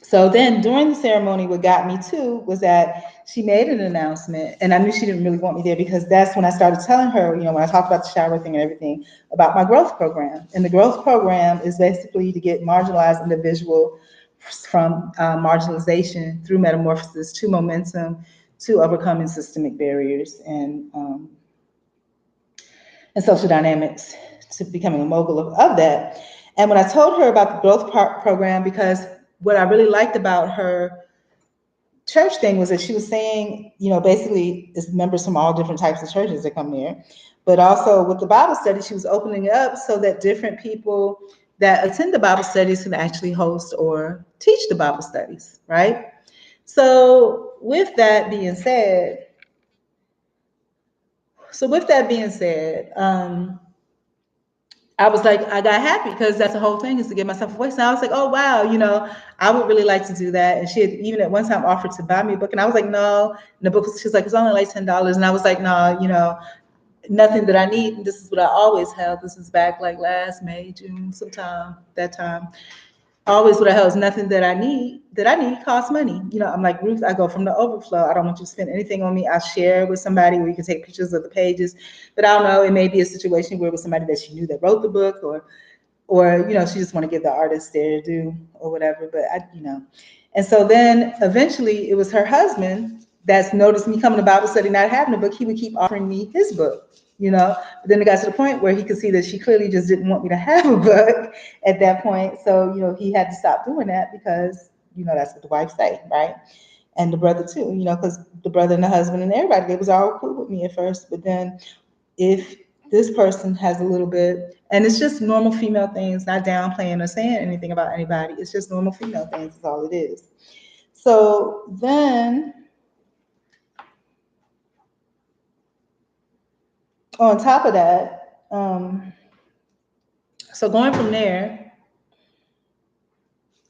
So then during the ceremony, what got me too was that she made an announcement, and I knew she didn't really want me there because that's when I started telling her, when I talked about the shower thing and everything, about my growth program. And the growth program is basically to get marginalized individual from marginalization through metamorphosis to momentum to overcoming systemic barriers and social dynamics to becoming a mogul of that. And when I told her about the growth program, because what I really liked about her church thing was that she was saying, basically it's members from all different types of churches that come there. But also with the Bible study, she was opening it up so that different people that attend the Bible studies can actually host or teach the Bible studies, right? So with that being said, I was like, I got happy because that's the whole thing is to give myself a voice. And I was like, oh wow, I would really like to do that. And she had even at one time offered to buy me a book, and I was like, no. And the book was, she was like, it's only like $10, and I was like, no, nothing that I need. And this is what I always have. This is back like last May, June, sometime that time. Always what I have is nothing that I need costs money. I'm like Ruth, I go from the overflow. I don't want you to spend anything on me. I share with somebody where you can take pictures of the pages. But I don't know, it may be a situation where it was somebody that she knew that wrote the book, or she just want to give the artist their due or whatever. But and so then eventually it was her husband that's noticed me coming to Bible study not having a book. He would keep offering me his book. But then it got to the point where he could see that she clearly just didn't want me to have a book at that point. So he had to stop doing that because that's what the wife say, right? And the brother too, because the brother and the husband and everybody, they was all cool with me at first, but then if this person has a little bit, and it's just normal female things, not downplaying or saying anything about anybody, it's just normal female things is all it is. So then on top of that, so going from there,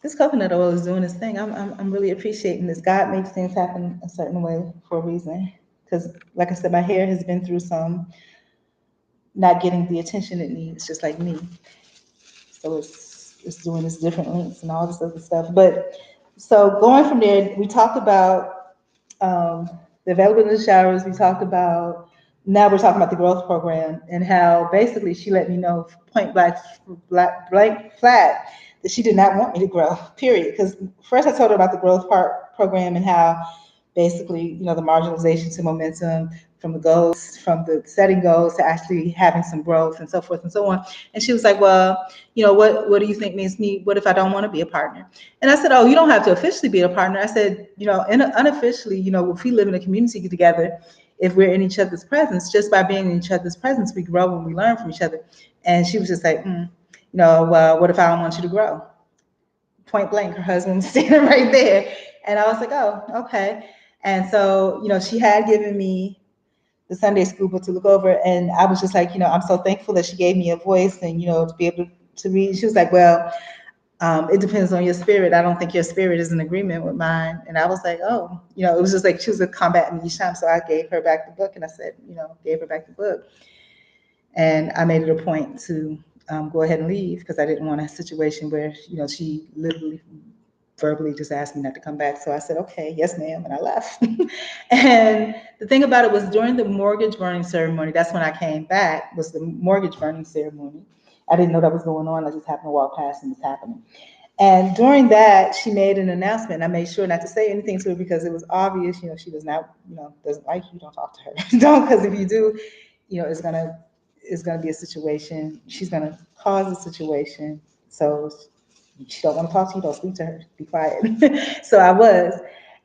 this coconut oil is doing its thing. I'm really appreciating this. God makes things happen a certain way for a reason. Because, like I said, my hair has been through some not getting the attention it needs, just like me. So it's doing its different links and all this other stuff. But so going from there, we talked about the availability of showers. We talked about, now we're talking about the growth program and how basically she let me know point blank flat that she did not want me to grow. Period. Because first I told her about the growth program and how basically the marginalization to momentum, from the goals, from the setting goals to actually having some growth and so forth and so on. And she was like, well, what do you think means me? What if I don't want to be a partner? And I said, oh, you don't have to officially be a partner. I said, unofficially, if we live in a community together, if we're in each other's presence, just by being in each other's presence, we grow and we learn from each other. And she was just like, well, what if I don't want you to grow? Point blank, her husband was standing right there. And I was like, oh, okay. And so, she had given me the Sunday school book to look over. And I was just like, I'm so thankful that she gave me a voice and, to be able to read. She was like, well, it depends on your spirit. I don't think your spirit is in agreement with mine. And I was like, oh, it was just like she was a combat me each time. So I gave her back the book and I said, gave her back the book. And I made it a point to go ahead and leave because I didn't want a situation where, she literally verbally just asked me not to come back. So I said, okay, yes, ma'am. And I left. And the thing about it was during the mortgage burning ceremony, that's when I came back, was the mortgage burning ceremony. I didn't know that was going on. I just happened to walk past and it was happening. And during that, she made an announcement. I made sure not to say anything to her because it was obvious, she does not, doesn't like you. Don't talk to her. Don't, because if you do, it's gonna be a situation. She's gonna cause a situation. So she don't want to talk to you. Don't speak to her. Be quiet. So I was,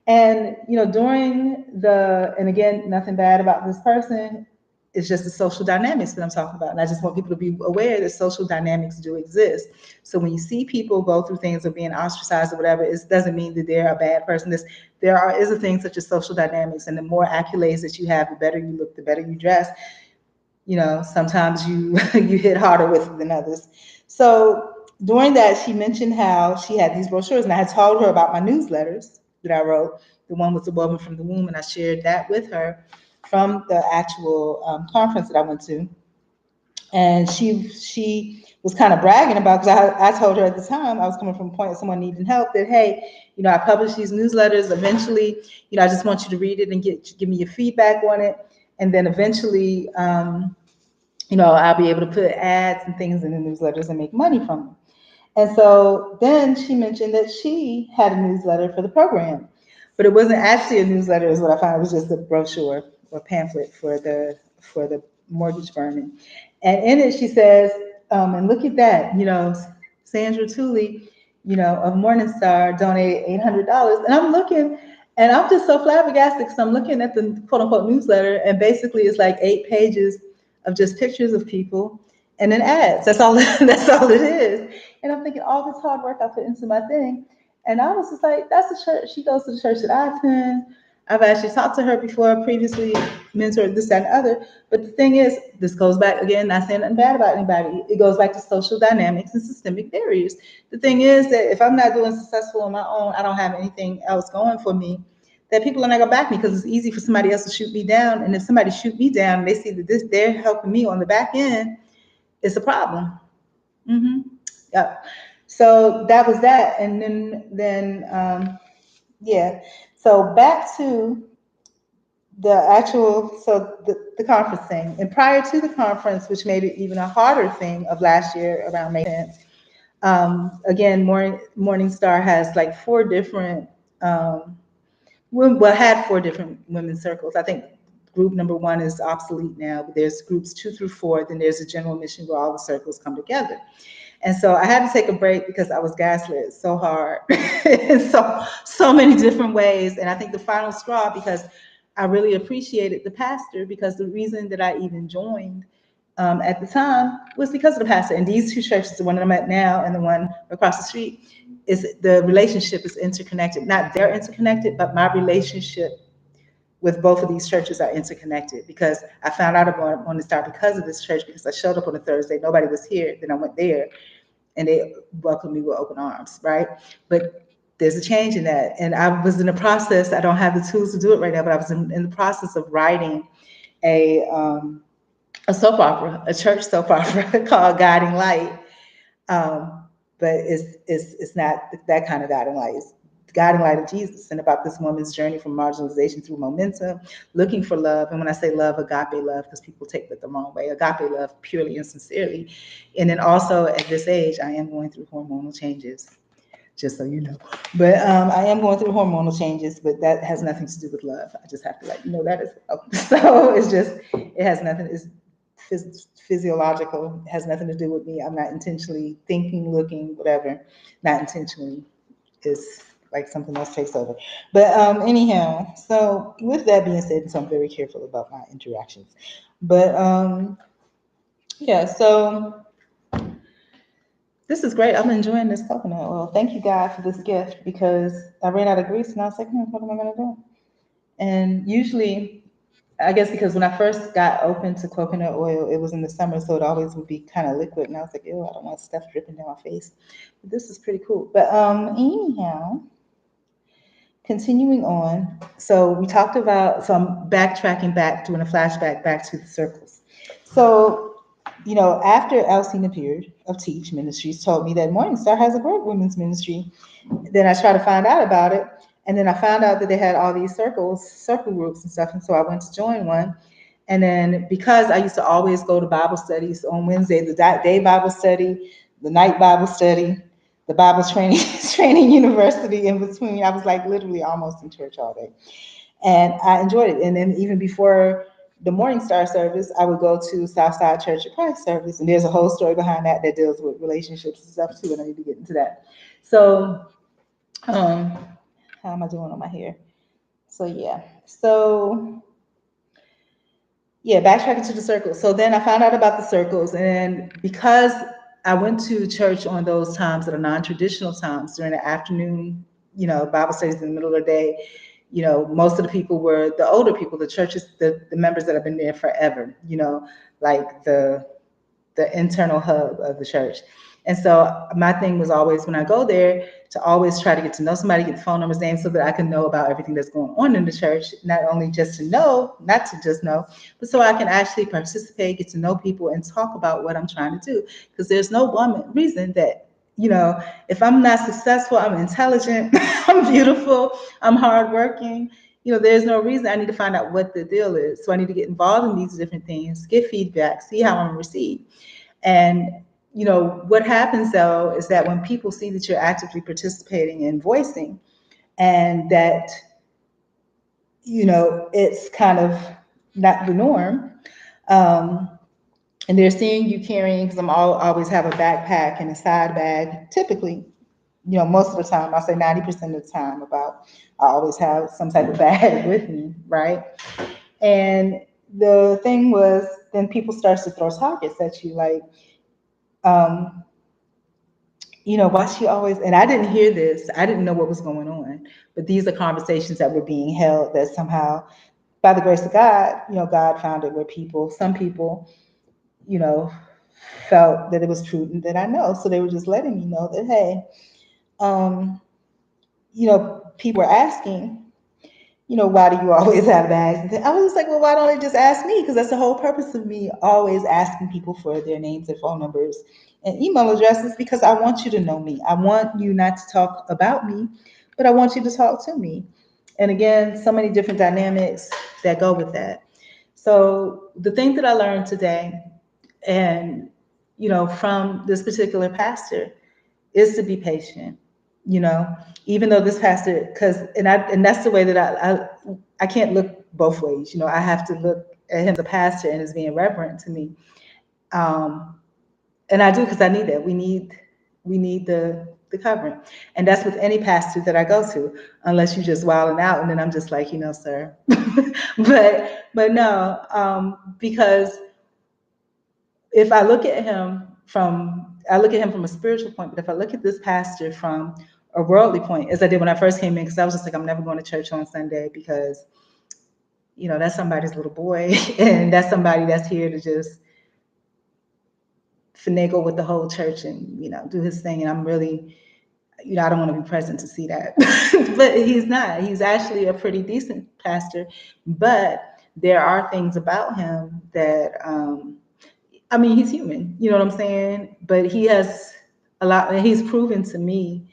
and during and again, nothing bad about this person. It's just the social dynamics that I'm talking about. And I just want people to be aware that social dynamics do exist. So when you see people go through things of being ostracized or whatever, it doesn't mean that they're a bad person. Is a thing such as social dynamics. And the more accolades that you have, the better you look, the better you dress. Sometimes you you hit harder with it than others. So during that, she mentioned how she had these brochures, and I had told her about my newsletters that I wrote. The one was The Woman from the Womb, and I shared that with her from the actual conference that I went to. And she was kind of bragging about, because I told her at the time I was coming from a point of someone needing help, that hey, I publish these newsletters. Eventually, I just want you to read it and give me your feedback on it, and then eventually, I'll be able to put ads and things in the newsletters and make money from them. And so then she mentioned that she had a newsletter for the program, but it wasn't actually a newsletter, is what I found. It was just a brochure or pamphlet for the mortgage burning. And in it, she says, and look at that, Sandra Tooley, of Morningstar donated $800. And I'm looking, and I'm just so flabbergasted because I'm looking at the quote unquote newsletter, and basically it's like 8 pages of just pictures of people and then ads. That's all. That's all it is. And I'm thinking all this hard work I put into my thing, and I was just like, that's the church. She goes to the church that I attend. I've actually talked to her before, previously mentored this, that, and other. But the thing is, this goes back again, not saying nothing bad about anybody. It goes back to social dynamics and systemic barriers. The thing is that if I'm not doing successful on my own, I don't have anything else going for me, that people are not gonna back me because it's easy for somebody else to shoot me down. And if somebody shoot me down and they see that this they're helping me on the back end, it's a problem. Mm-hmm. Yeah. So that was that. And then yeah. So back to the actual the conference thing. And prior to the conference, which made it even a harder thing of last year around May 10th, again, Morning Star has like four different well, had four different women's circles. I think group number one is obsolete now, but there's groups 2 through 4. Then there's a general mission where all the circles come together. And so I had to take a break because I was gaslit so hard in so many different ways. And I think the final straw, because I really appreciated the pastor, because the reason that I even joined at the time was because of the pastor. And these two churches, the one that I'm at now and the one across the street, is the relationship is interconnected. Not they're interconnected, but my relationship with both of these churches are interconnected, because I found out about it on the start because of this church, because I showed up on a Thursday, nobody was here, then I went there and they welcomed me with open arms, right? But there's a change in that. And I was in the process, I don't have the tools to do it right now, but I was in the process of writing a, um, a soap opera, a church soap opera called Guiding Light. Um, but it's not that kind of guiding light. It's guiding light of Jesus, and about this woman's journey from marginalization through momentum, looking for love. And when I say love, agape love, because people take that the wrong way, agape love purely and sincerely. And then also at this age, I am going through hormonal changes, just so you know. But I am going through hormonal changes, but that has nothing to do with love. I just have to let you know that as well. So it's just, it has nothing, it's physiological, it has nothing to do with me. I'm not intentionally thinking, looking, whatever, not intentionally. It's like something else takes over. But anyhow, so with that being said, so I'm very careful about my interactions. But yeah, so this is great. I'm enjoying this coconut oil. Thank you, God, for this gift, because I ran out of grease and I was like, what am I going to do? And usually, I guess because when I first got open to coconut oil, it was in the summer, so it always would be kind of liquid. And I was like, ew, I don't want stuff dripping down my face. But this is pretty cool. But anyhow, continuing on. So we talked about, so I'm backtracking back, doing a flashback back to the circles. So after Alcina Beard of Teach Ministries told me that Morningstar has a great women's ministry, then I tried to find out about it. And then I found out that they had all these circle groups and stuff. And so I went to join one. And then because I used to always go to Bible studies on Wednesday, the day Bible study, the night Bible study, the Bible training training university in between, I was like literally almost in church all day. And I enjoyed it. And then even before the Morning Star service, I would go to Southside Church of Christ service. And there's a whole story behind that that deals with relationships and stuff too. And I need to get into that. So how am I doing on my hair? So yeah. So yeah, backtracking to the circles. So then I found out about the circles, and because I went to church on those times that are non-traditional times during the afternoon, Bible studies in the middle of the day. Most of the people were the older people, the churches, the members that have been there forever. Like the internal hub of the church. And so my thing was always when I go there to always try to get to know somebody, get the phone numbers, names, so that I can know about everything that's going on in the church. Not only just to know, not to just know, but so I can actually participate, get to know people, and talk about what I'm trying to do. Because there's no one reason that, if I'm not successful, I'm intelligent, I'm beautiful, I'm hardworking. There's no reason. I need to find out what the deal is. So I need to get involved in these different things, get feedback, see how I'm received. And what happens though is that when people see that you're actively participating and voicing, and that it's kind of not the norm, and they're seeing you carrying, because always have a backpack and a side bag, typically, most of the time, I'll say 90% of the time, I always have some type of bag with me, right? And the thing was, then people starts to throw targets at you, like, um, why she always, and I didn't hear this, I didn't know what was going on, but these are conversations that were being held that somehow, by the grace of God, God found it where some people, you know, felt that it was prudent that I know. So they were just letting me know that, hey, um, people were asking, why do you always have bags? And I was just like, well, why don't they just ask me? Because that's the whole purpose of me always asking people for their names and phone numbers and email addresses, because I want you to know me. I want you not to talk about me, but I want you to talk to me. And again, so many different dynamics that go with that. So the thing that I learned today, and from this particular pastor, is to be patient. You know, even though this pastor, and that's the way that I can't look both ways. I have to look at him as a pastor and as being reverent to me. Um, and I do, because I need that. We need the covering, and that's with any pastor that I go to, unless you're just wilding out, and then I'm just like, sir. But no, because if I look at him from a spiritual point, but if I look at this pastor from a worldly point, as I did when I first came in, because I was just like, I'm never going to church on Sunday, because that's somebody's little boy, and that's somebody that's here to just finagle with the whole church and do his thing, and I'm really, I don't want to be present to see that. But he's not. He's actually a pretty decent pastor, but there are things about him that I mean, he's human, you know what I'm saying? But he has a lot, and he's proven to me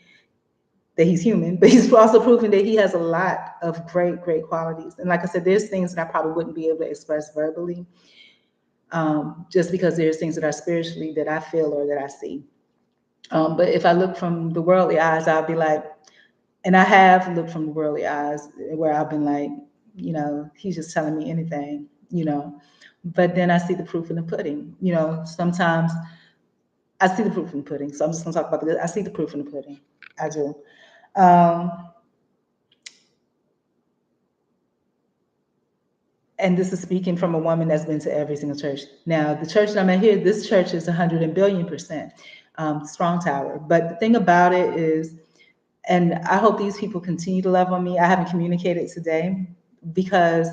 that he's human, but he's also proven that he has a lot of great, great qualities. And like I said, there's things that I probably wouldn't be able to express verbally, just because there's things that are spiritually that I feel or that I see. But if I look from the worldly eyes, I'll be like, and I have looked from the worldly eyes where I've been like, he's just telling me anything. But then I see the proof in the pudding. Sometimes I see the proof in the pudding. So I'm just gonna talk about this. I see the proof in the pudding. I do. Um, and this is speaking from a woman that's been to every single church. Now, the church that I'm at here, this church is 100 billion% strong tower. But the thing about it is, and I hope these people continue to love on me. I haven't communicated today because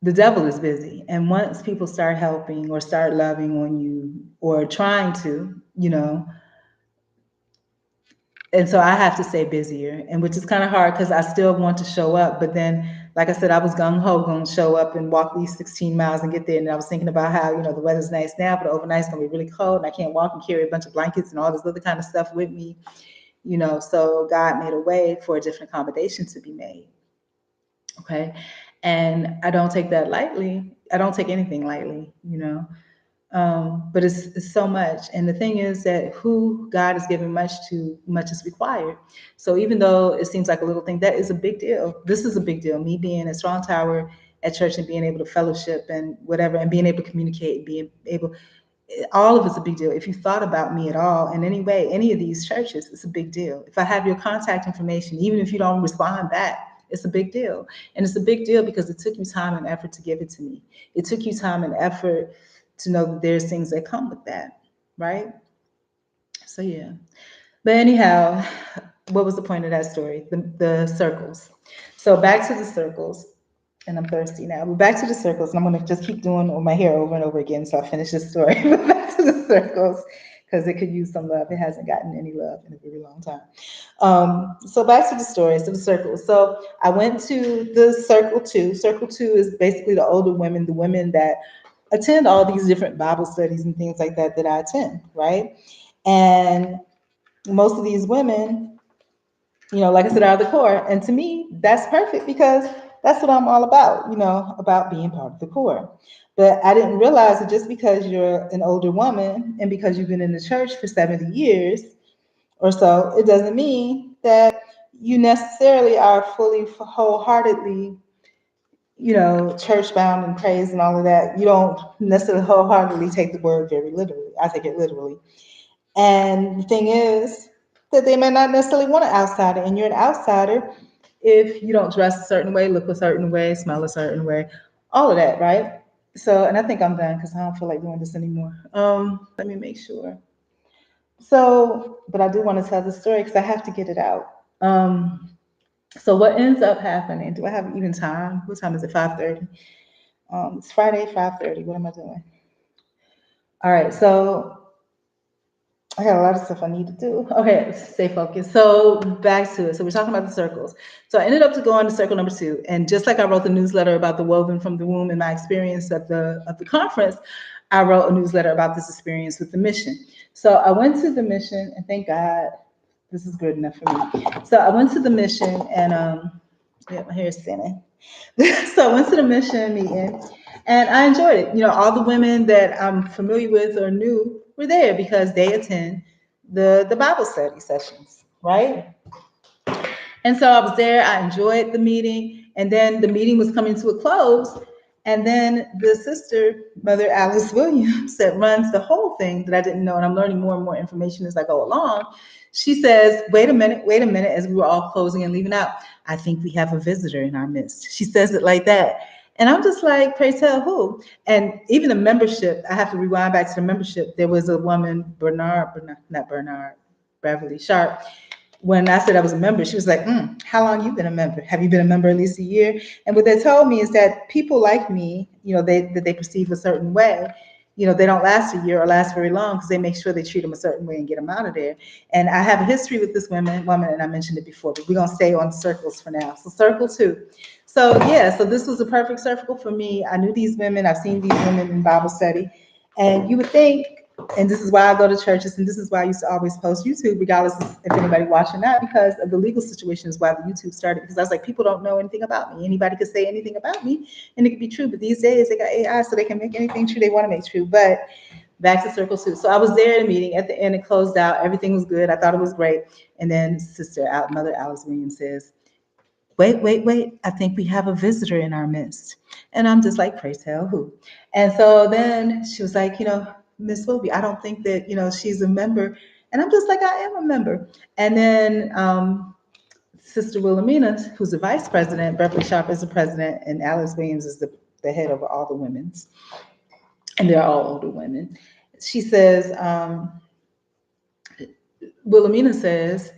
the devil is busy. And once people start helping or start loving on you or trying to, and so I have to stay busier, and which is kind of hard because I still want to show up. But then, like I said, I was gung ho going to show up and walk these 16 miles and get there. And I was thinking about how, the weather's nice now, but overnight's going to be really cold, and I can't walk and carry a bunch of blankets and all this other kind of stuff with me. So God made a way for a different accommodation to be made. Okay. And I don't take that lightly. I don't take anything lightly. But it's so much. And the thing is that who God is giving much to, much is required. So even though it seems like a little thing, that is a big deal. This is a big deal. Me being a strong tower at church and being able to fellowship and whatever, and being able to communicate, being able, all of it's a big deal. If you thought about me at all in any way, any of these churches, it's a big deal. If I have your contact information, even if you don't respond back, it's a big deal. And it's a big deal because it took you time and effort to give it to me. It took you time and effort to know that there's things that come with that, right? So yeah. But anyhow, what was the point of that story? The circles. So back to the circles, and I'm thirsty now. But back to the circles, and I'm gonna just keep doing my hair over and over again so I finish this story. But back to the circles, because it could use some love. It hasn't gotten any love in a very long time. So back to the story, so the circles. So I went to the circle two. Circle two is basically the older women, the women that attend all these different Bible studies and things like that I attend, right? And most of these women, like I said, are the core. And to me, that's perfect because that's what I'm all about, about being part of the core. But I didn't realize that just because you're an older woman and because you've been in the church for 70 years or so, it doesn't mean that you necessarily are fully, wholeheartedly, church bound and praise and all of that. You don't necessarily wholeheartedly take the word very literally. I take it literally. And the thing is that they may not necessarily want an outsider, and you're an outsider if you don't dress a certain way, look a certain way, smell a certain way, all of that, right? So, and I think I'm done because I don't feel like doing this anymore. Let me make sure. So, but I do want to tell the story because I have to get it out. So what ends up happening? Do I have even time? What time is it? 5:30. It's Friday, 5:30. What am I doing? All right. So I got a lot of stuff I need to do. Okay, stay focused. So back to it. So we're talking about the circles. So I ended up to go on to circle number 2, and just like I wrote the newsletter about the woven from the womb and my experience at the conference, I wrote a newsletter about this experience with the mission. So I went to the mission, and thank God this is good enough for me. So I went to the mission, and yeah, my hair is thinning. So I went to the mission meeting and I enjoyed it. All the women that I'm familiar with or knew were there because they attend the Bible study sessions, right? And so I was there, I enjoyed the meeting, and then the meeting was coming to a close. And then the sister, Mother Alice Williams, that runs the whole thing that I didn't know, and I'm learning more and more information as I go along. She says, wait a minute, as we were all closing and leaving out, I think we have a visitor in our midst. She says it like that. And I'm just like, pray tell who? And even the membership, I have to rewind back to the membership. There was a woman, not Bernard, Beverly Sharp, when I said I was a member, she was like, how long you been a member? Have you been a member at least a year? And what they told me is that people like me, that they perceive a certain way, they don't last a year or last very long because they make sure they treat them a certain way and get them out of there. And I have a history with this woman, and I mentioned it before, but we're gonna stay on circles for now. So circle 2. So yeah, so this was a perfect circle for me. I knew these women, I've seen these women in Bible study, and you would think, and this is why I go to churches, and this is why I used to always post YouTube, regardless of if anybody watching that, because of the legal situation is why the YouTube started. Because I was like, people don't know anything about me. Anybody could say anything about me, and it could be true. But these days they got AI, so they can make anything true they want to make true. But back to circle 2. So I was there at a meeting. At the end, it closed out. Everything was good. I thought it was great. And then Mother Alice Williams says, wait, I think we have a visitor in our midst. And I'm just like, pray tell who? And so then she was like, Miss Wilby, I don't think that, she's a member. And I'm just like, I am a member. And then Sister Wilhelmina, who's the vice president, Beverly Sharp is the president, and Alice Williams is the head of all the women's. And they're all older women. She says, Wilhelmina says,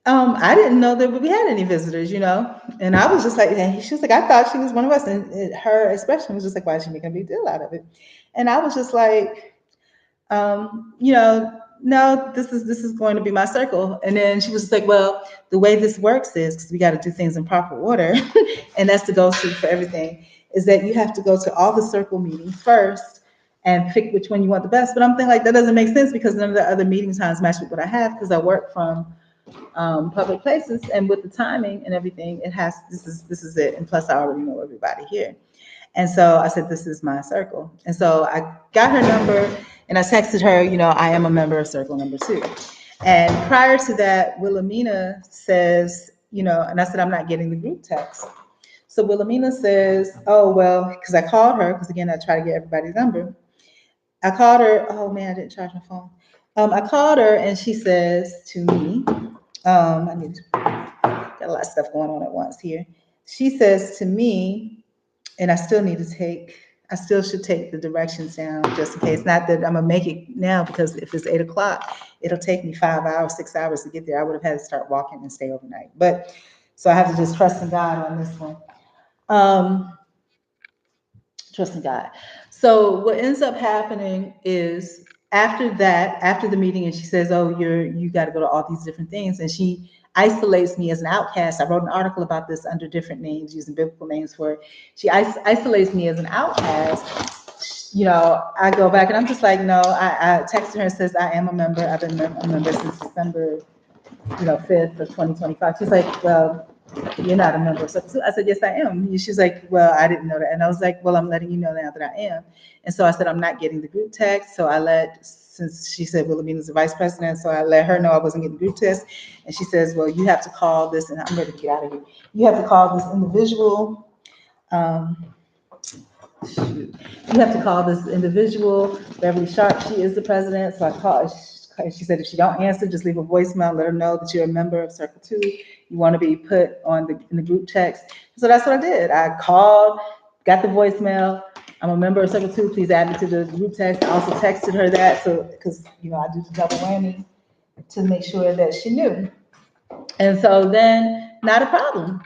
I didn't know that we had any visitors, And I was just like, and she was like, I thought she was one of us. And her expression was just like, why is she making a big deal out of it? And I was just like, no, this is going to be my circle. And then she was just like, well, the way this works is, because we got to do things in proper order, and that's the go to for everything, is that you have to go to all the circle meetings first and pick which one you want the best. But I'm thinking like that doesn't make sense because none of the other meeting times match with what I have because I work from public places, and with the timing and everything, this is it. And plus, I already know everybody here. And so I said, this is my circle. And so I got her number and I texted her, I am a member of circle number 2. And prior to that, Wilhelmina says, and I said, I'm not getting the group text. So Wilhelmina says, oh, well, because I called her, because again, I try to get everybody's number. I called her, oh man, I didn't charge my phone. I called her and she says to me, I need to, got a lot of stuff going on at once here. She says to me, and I still should take the directions down just in case. Not that I'm gonna make it now because if it's 8 o'clock, it'll take me 5 hours, 6 hours to get there. I would have had to start walking and stay overnight. But so I have to just trust in God on this one. Um, Trusting God. So what ends up happening is after that, after the meeting, and she says, "Oh, you got to go to all these different things," and she isolates me as an outcast. I wrote an article about this under different names, using biblical names for it. She isolates me as an outcast. I go back and I'm just like, no. I texted her and says, "I am a member. I've been a member since December, 5th of 2025." She's like, "Well, you're not a member." So I said, "Yes, I am." She's like, "Well, I didn't know that." And I was like, "Well, I'm letting you know now that I am." And so I said, "I'm not getting the group text." So since she said Wilhelmina's the vice president, so I let her know I wasn't getting the group text. And she says, "Well, you have to call this," and I'm ready to get out of here. "You have to call this individual. Um, shoot. You have to call this individual, Beverly Sharp. She is the president." So I called. She said, "If she don't answer, just leave a voicemail. Let her know that you're a member of Circle 2. You want to be put in the group text." So that's what I did. I called, got the voicemail, I'm a member of Circle Two. Please add me to the group text. I also texted her that, so because I do the double whammy to make sure that she knew. And so then, not a problem.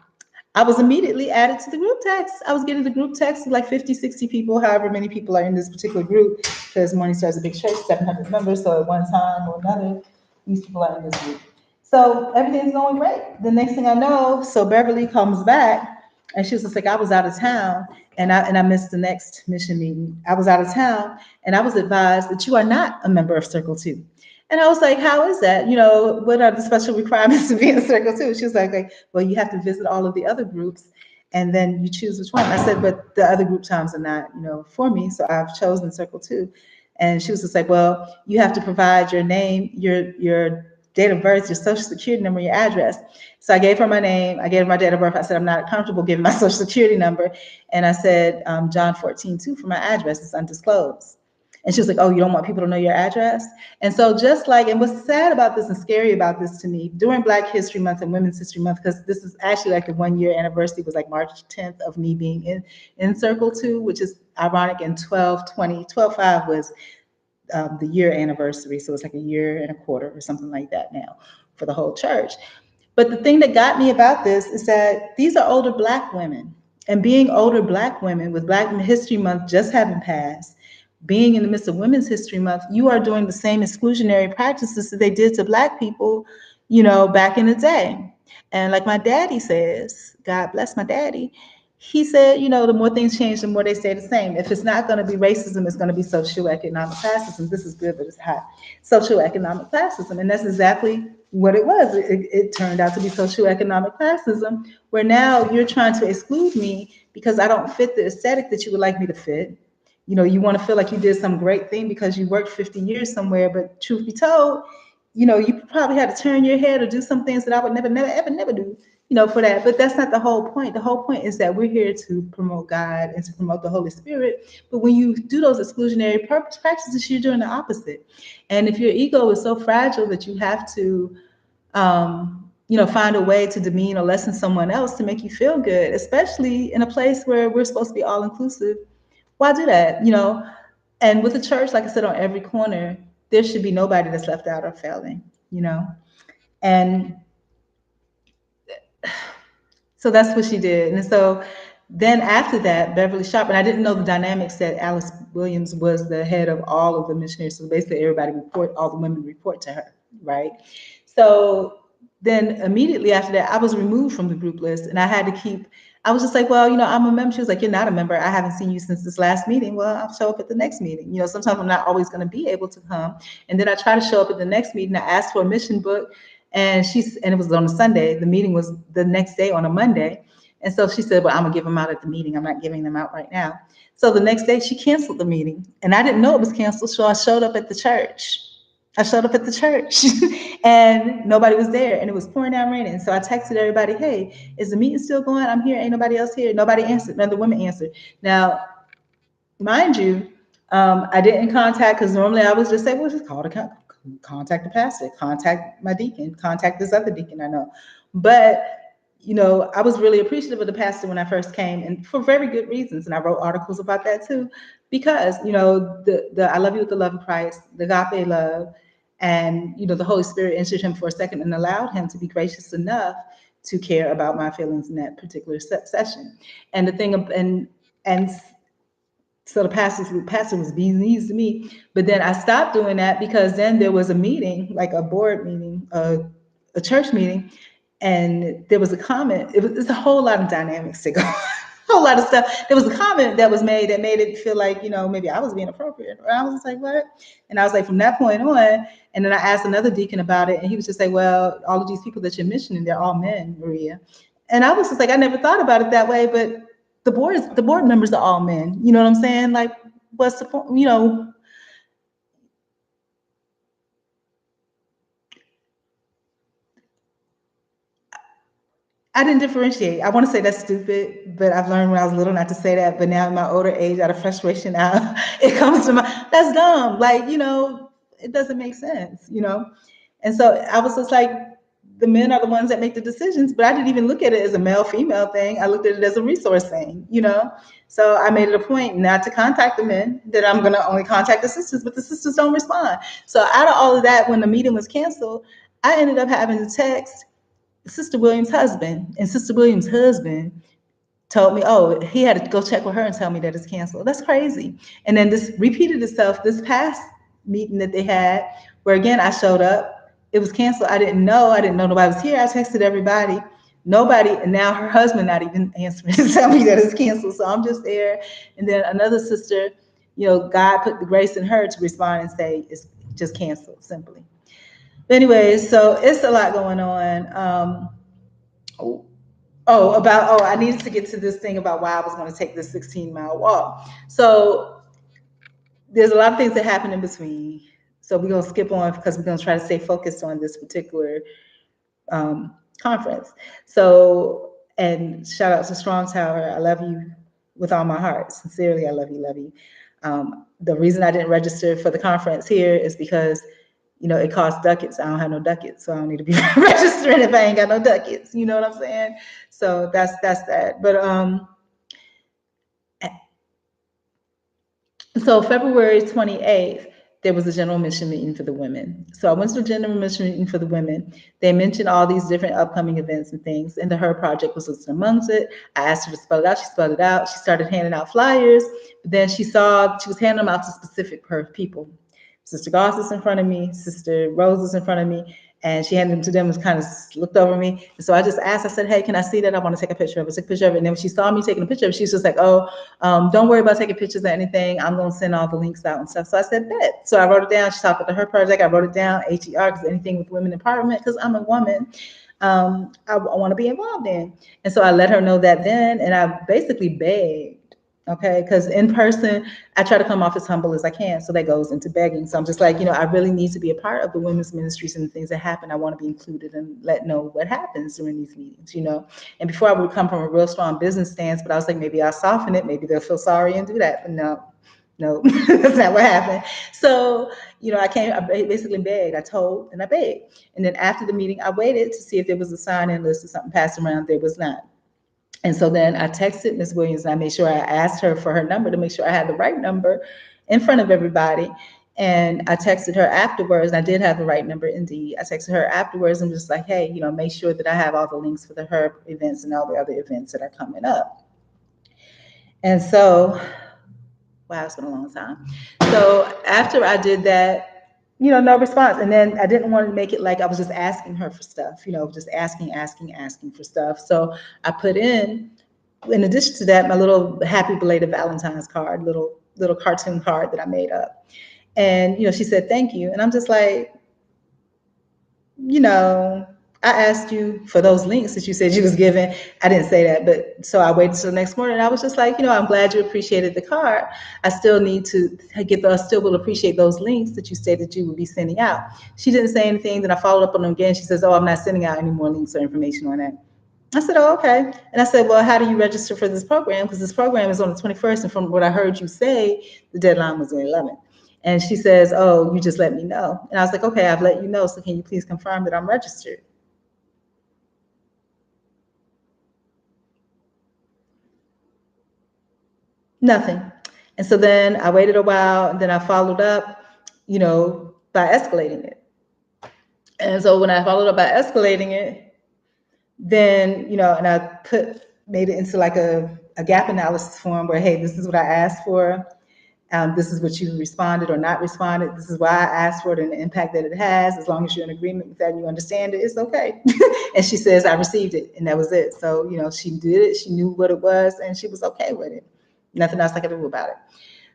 I was immediately added to the group text. I was getting the group text of like 50, 60 people, however many people are in this particular group, because Morning Star is a big church, 700 members. So at one time or another, these people are in this group. So everything's going great. The next thing I know, so Beverly comes back and she was just like, I was out of town and I missed the next mission meeting. I was out of town and I was advised that you are not a member of Circle Two. And I was like, how is that? What are the special requirements to be in Circle Two? She was like, well, you have to visit all of the other groups and then you choose which one. I said, but the other group times are not, for me. So I've chosen Circle Two. And she was just like, well, you have to provide your name, your date of birth, your social security number, your address. So I gave her my name. I gave her my date of birth. I said, I'm not comfortable giving my social security number. And I said, John 14:2 for my address. It's undisclosed. And she was like, oh, you don't want people to know your address? And so just like, and what's sad about this and scary about this to me, during Black History Month and Women's History Month, because this is actually like the 1 year anniversary was like March 10th of me being in Circle Two, which is ironic, and 12/5 was the year anniversary. So it's like a year and a quarter or something like that now for the whole church. But the thing that got me about this is that these are older Black women. And being older Black women with Black History Month just having passed, being in the midst of Women's History Month, you are doing the same exclusionary practices that they did to Black people, back in the day. And like my daddy says, God bless my daddy, he said, the more things change, the more they stay the same. If it's not going to be racism, it's going to be socioeconomic classism. This is good, but it's hot. Socioeconomic classism. And that's exactly what it was. It turned out to be socioeconomic classism, where now you're trying to exclude me because I don't fit the aesthetic that you would like me to fit. You want to feel like you did some great thing because you worked 50 years somewhere, but truth be told, you probably had to turn your head or do some things that I would never, never, ever, never do, for that. But that's not the whole point. The whole point is that we're here to promote God and to promote the Holy Spirit. But when you do those exclusionary practices, you're doing the opposite. And if your ego is so fragile that you have to, find a way to demean or lessen someone else to make you feel good, especially in a place where we're supposed to be all inclusive, why do that? And with the church, like I said, on every corner, there should be nobody that's left out or failing, And so that's what she did. And so then after that, Beverly Sharp, and I didn't know the dynamics that Alice Williams was the head of all of the missionaries. So basically all the women report to her, right? So then immediately after that, I was removed from the group list and I was just like, well, I'm a member. She was like, you're not a member. I haven't seen you since this last meeting. Well, I'll show up at the next meeting. Sometimes I'm not always going to be able to come. And then I try to show up at the next meeting. I asked for a mission book and it was on a Sunday. The meeting was the next day on a Monday. And so she said, well, I'm gonna give them out at the meeting. I'm not giving them out right now. So the next day she canceled the meeting and I didn't know it was canceled. So I showed up at the church. And nobody was there and it was pouring down raining. So I texted everybody, hey, is the meeting still going? I'm here. Ain't nobody else here. Nobody answered. None of the women answered. Now, mind you, I didn't contact, because normally I was just say, well, just contact the pastor, contact my deacon, contact this other deacon I know. But I was really appreciative of the pastor when I first came, and for very good reasons. And I wrote articles about that too, because the I love you with the love of Christ, the agape love, and the Holy Spirit answered him for a second and allowed him to be gracious enough to care about my feelings in that particular session. And the thing and so the pastor was being nice to me, but then I stopped doing that because then there was a meeting, like a board meeting, a church meeting, and there was a comment. It's a whole lot of dynamics to go, a whole lot of stuff. There was a comment that was made that made it feel like maybe I was being appropriate. And I was just like, what? And I was like, from that point on, and then I asked another deacon about it, and he was just like, well, all of these people that you're mentioning, they're all men, Maria. And I was just like, I never thought about it that way, but the board members are all men. You know what I'm saying? Like, what's the point? I didn't differentiate. I want to say that's stupid, but I've learned when I was little not to say that. But now in my older age, out of frustration, now it comes to that's dumb. Like, it doesn't make sense, And so I was just like, the men are the ones that make the decisions, but I didn't even look at it as a male female thing. I looked at it as a resource thing, you know? So I made it a point not to contact the men, that I'm going to only contact the sisters, but the sisters don't respond. So out of all of that, when the meeting was canceled, I ended up having to text Sister Williams' husband, and Sister Williams' husband told me, oh, he had to go check with her and tell me that it's canceled. That's crazy. And then this repeated itself this past meeting that they had, where again I showed up. It was canceled. I didn't know. I didn't know nobody was here. I texted everybody. Nobody, and now her husband not even answering to tell me that it's canceled. So I'm just there. And then another sister, you know, God put the grace in her to respond and say it's just canceled, simply. But anyways, so it's a lot going on. I needed to get to this thing about why I was going to take this 16-mile walk. So there's a lot of things that happen in between. So we're going to skip on because we're going to try to stay focused on this particular conference. So, and shout out to Strong Tower. I love you with all my heart. Sincerely, I love you, love you. The reason I didn't register for the conference here is because, you know, it costs ducats. I don't have no ducats, so I don't need to be registering if I ain't got no ducats. You know what I'm saying? So that's that. But so February 28th, there was a general mission meeting for the women. So I went to the general mission meeting for the women. They mentioned all these different upcoming events and things, and the Her Project was listed amongst it. I asked her to spell it out. She spelled it out. She started handing out flyers. But then she was handing them out to specific people. Sister Goss is in front of me. Sister Rose is in front of me. And she handed them to them and kind of looked over me. And so I just asked, I said, hey, can I see that? I want to take a picture of it. I took a picture of it. And then when she saw me taking a picture of it, she's just like, oh, don't worry about taking pictures or anything. I'm going to send all the links out and stuff. So I said, bet. So I wrote it down. She talked about Her Project. I wrote it down, HER, because anything with women empowerment, because I'm a woman, I want to be involved in. And so I let her know that then. And I basically begged. Okay, because in person, I try to come off as humble as I can. So that goes into begging. So I'm just like, you know, I really need to be a part of the women's ministries and the things that happen. I want to be included and let know what happens during these meetings, you know. And before I would come from a real strong business stance, but I was like, maybe I'll soften it. Maybe they'll feel sorry and do that. But no, that's not what happened. So, you know, I basically begged. I told and I begged. And then after the meeting, I waited to see if there was a sign-in list or something passed around. There was not. And so then I texted Ms. Williams and I made sure I asked her for her number to make sure I had the right number in front of everybody. And I texted her afterwards, and I did have the right number indeed. I texted her afterwards and just like, hey, you know, make sure that I have all the links for the HERB events and all the other events that are coming up. And so, wow, it's been a long time. So after I did that, you know, no response. And then I didn't want to make it like I was just asking her for stuff, you know, just asking for stuff. So I put in addition to that, my little happy belated Valentine's card, little cartoon card that I made up. And, you know, she said, thank you. And I'm just like, you know, I asked you for those links that you said you was given. I didn't say that, but so I waited till the next morning. And I was just like, you know, I'm glad you appreciated the card. I still need to I still will appreciate those links that you said that you would be sending out. She didn't say anything. Then I followed up on them again. She says, oh, I'm not sending out any more links or information on that. I said, oh, okay. And I said, well, how do you register for this program? Because this program is on the 21st. And from what I heard you say, the deadline was the 11th. And she says, oh, you just let me know. And I was like, okay, I've let you know. So can you please confirm that I'm registered? Nothing. And so then I waited a while and then I followed up, you know, by escalating it. And so when I followed up by escalating it, then, you know, and I made it into like a gap analysis form where, hey, this is what I asked for. This is what you responded or not responded. This is why I asked for it and the impact that it has. As long as you're in agreement with that and you understand it, it's okay. And she says, I received it. And that was it. So, you know, she did it. She knew what it was and she was okay with it. Nothing else I could do about it.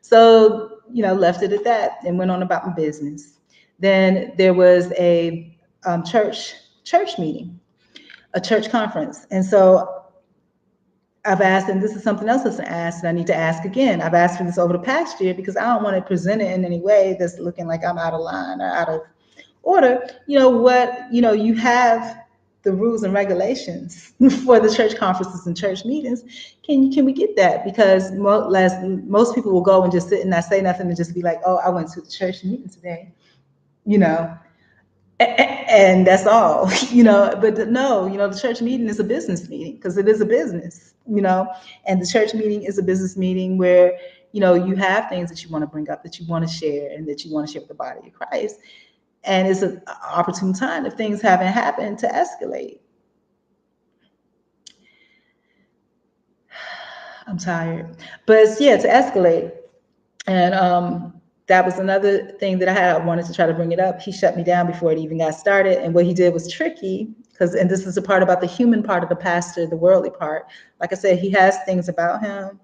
So, you know, left it at that and went on about my business. Then there was a church meeting, a church conference. And so I've asked, and this is something else that's asked, and I need to ask again. I've asked for this over the past year because I don't want to present it in any way that's looking like I'm out of line or out of order. You know what? You know, you have the rules and regulations for the church conferences and church meetings. Can we get that? Because most people will go and just sit and not say nothing and just be like, oh, I went to the church meeting today. You know, And that's all, but no, the church meeting is a business meeting because it is a business, and the church meeting is a business meeting where you have things that you want to bring up, that you want to share, and that you want to share with the body of Christ. And it's an opportune time, if things haven't happened, to escalate. I'm tired, but it's, yeah, to escalate. And that was another thing that I wanted to try to bring it up. He shut me down before it even got started. And what he did was tricky, because, and this is the part about the human part of the pastor, the worldly part. Like I said, he has things about him,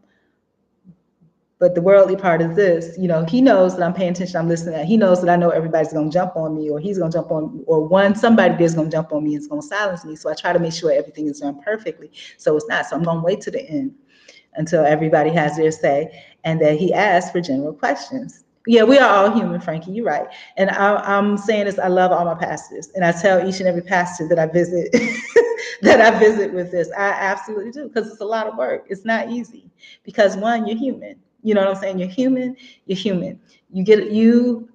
but the worldly part is this, he knows that I'm paying attention, I'm listening. He knows that I know everybody's going to jump on me, or he's going to jump on me, or somebody there's going to jump on me and it's going to silence me. So I try to make sure everything is done perfectly. So it's not. So I'm going to wait to the end until everybody has their say, and that he asked for general questions. Yeah, we are all human, Frankie. You're right. And I'm saying this. I love all my pastors, and I tell each and every pastor that I visit that I visit with this. I absolutely do, because it's a lot of work. It's not easy because, one, you're human. You know what I'm saying? You're human. You're human. You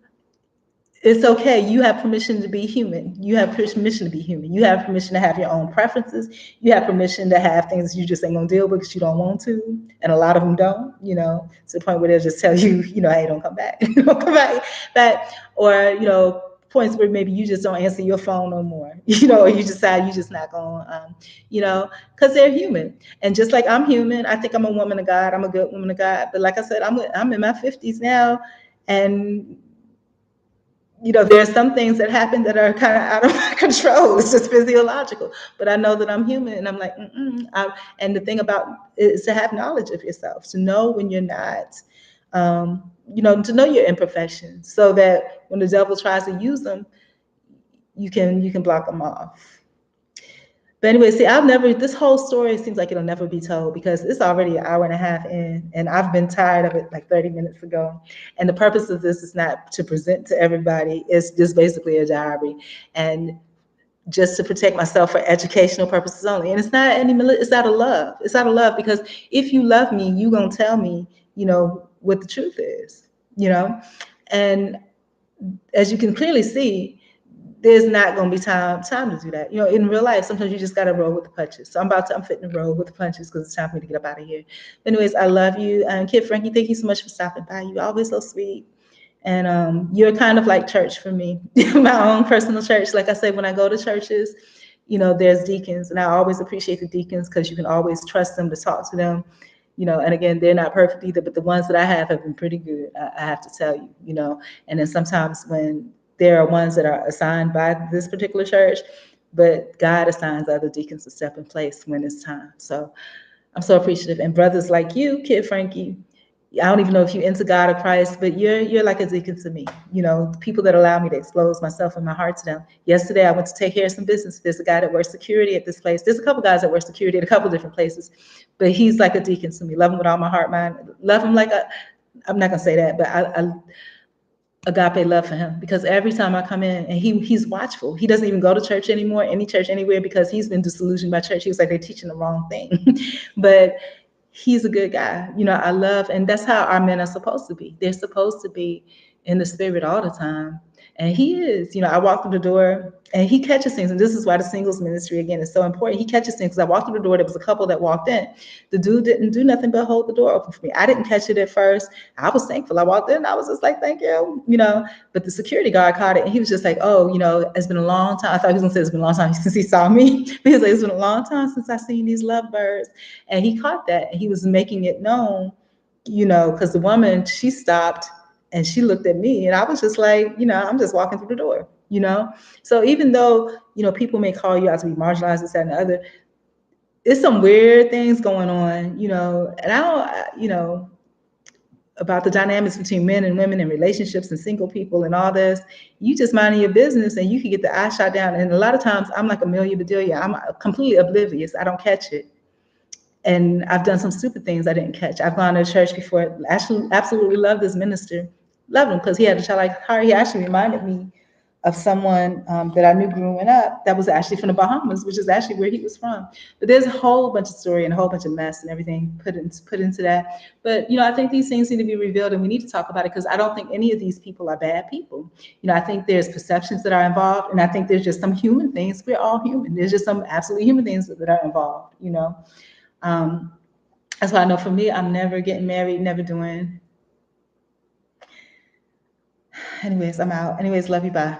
it's okay. You have permission to be human. You have permission to be human. You have permission to have your own preferences. You have permission to have things you just ain't gonna deal with because you don't want to, and a lot of them don't. To the point where they'll just tell you, hey, don't come back, don't come back, or points where maybe you just don't answer your phone no more. Or you decide you just not going, because they're human. And just like I'm human, I think I'm a woman of God. I'm a good woman of God. But like I said, I'm in my 50s now, and there's some things that happen that are kind of out of my control. It's just physiological. But I know that I'm human, and I'm like, and the thing about is to have knowledge of yourself, to know when you're not, to know your imperfections, so that when the devil tries to use them, you can block them off. But anyway, see, this whole story seems like it'll never be told because it's already an hour and a half in, and I've been tired of it like 30 minutes ago. And the purpose of this is not to present to everybody, it's just basically a diary. And just to protect myself for educational purposes only. And it's out of love. It's out of love because if you love me, you're going to tell me, what the truth is, And as you can clearly see, there's not going to be time to do that. In real life, sometimes you just got to roll with the punches. So I'm fitting to roll with the punches because it's time for me to get up out of here. But anyways, I love you. Kid Frankie, thank you so much for stopping by. You're always so sweet. And you're kind of like church for me, my own personal church. Like I said, when I go to churches, there's deacons, and I always appreciate the deacons because you can always trust them to talk to them. And again, they're not perfect either, but the ones that I have been pretty good, I have to tell you, And then sometimes when there are ones that are assigned by this particular church, but God assigns other deacons to step in place when it's time. So I'm so appreciative. And brothers like you, Kid Frankie, I don't even know if you're into God or Christ, but you're like a deacon to me. People that allow me to expose myself and my heart to them. Yesterday, I went to take care of some business. There's a guy that works security at this place. There's a couple guys that work security at a couple different places, but he's like a deacon to me. Love him with all my heart, mind. Love him like I'm not gonna say that, but I agape love for him, because every time I come in, and he's watchful. He doesn't even go to church anymore, any church anywhere, because he's been disillusioned by church. He was like, they're teaching the wrong thing. But he's a good guy. I love, and that's how our men are supposed to be. They're supposed to be in the spirit all the time. And he is, I walk through the door and he catches things. And this is why the singles ministry, again, is so important. He catches things, because I walked through the door. There was a couple that walked in. The dude didn't do nothing but hold the door open for me. I didn't catch it at first. I was thankful. I walked in. I was just like, thank you, But the security guard caught it. And he was just like, oh, it's been a long time. I thought he was going to say it's been a long time since he saw me. But he was like, it's been a long time since I've seen these lovebirds. And he caught that. And he was making it known, because the woman, she stopped and she looked at me, and I was just like, I'm just walking through the door, So even though, people may call you out to be marginalized, this, that, and the other, there's some weird things going on, and I don't, about the dynamics between men and women and relationships and single people and all this. You just minding your business and you can get the eye shot down. And a lot of times I'm like Amelia Bedelia. I'm completely oblivious. I don't catch it. And I've done some stupid things I didn't catch. I've gone to church before. Actually, absolutely love this minister. Loved him because he had a childlike heart. He actually reminded me of someone that I knew growing up that was actually from the Bahamas, which is actually where he was from. But there's a whole bunch of story and a whole bunch of mess and everything put into that. But I think these things need to be revealed, and we need to talk about it, because I don't think any of these people are bad people. I think there's perceptions that are involved, and I think there's just some human things. We're all human. There's just some absolutely human things that are involved. Um, that's why I know for me, I'm never getting married, never doing. Anyways, I'm out. Anyways, love you. Bye.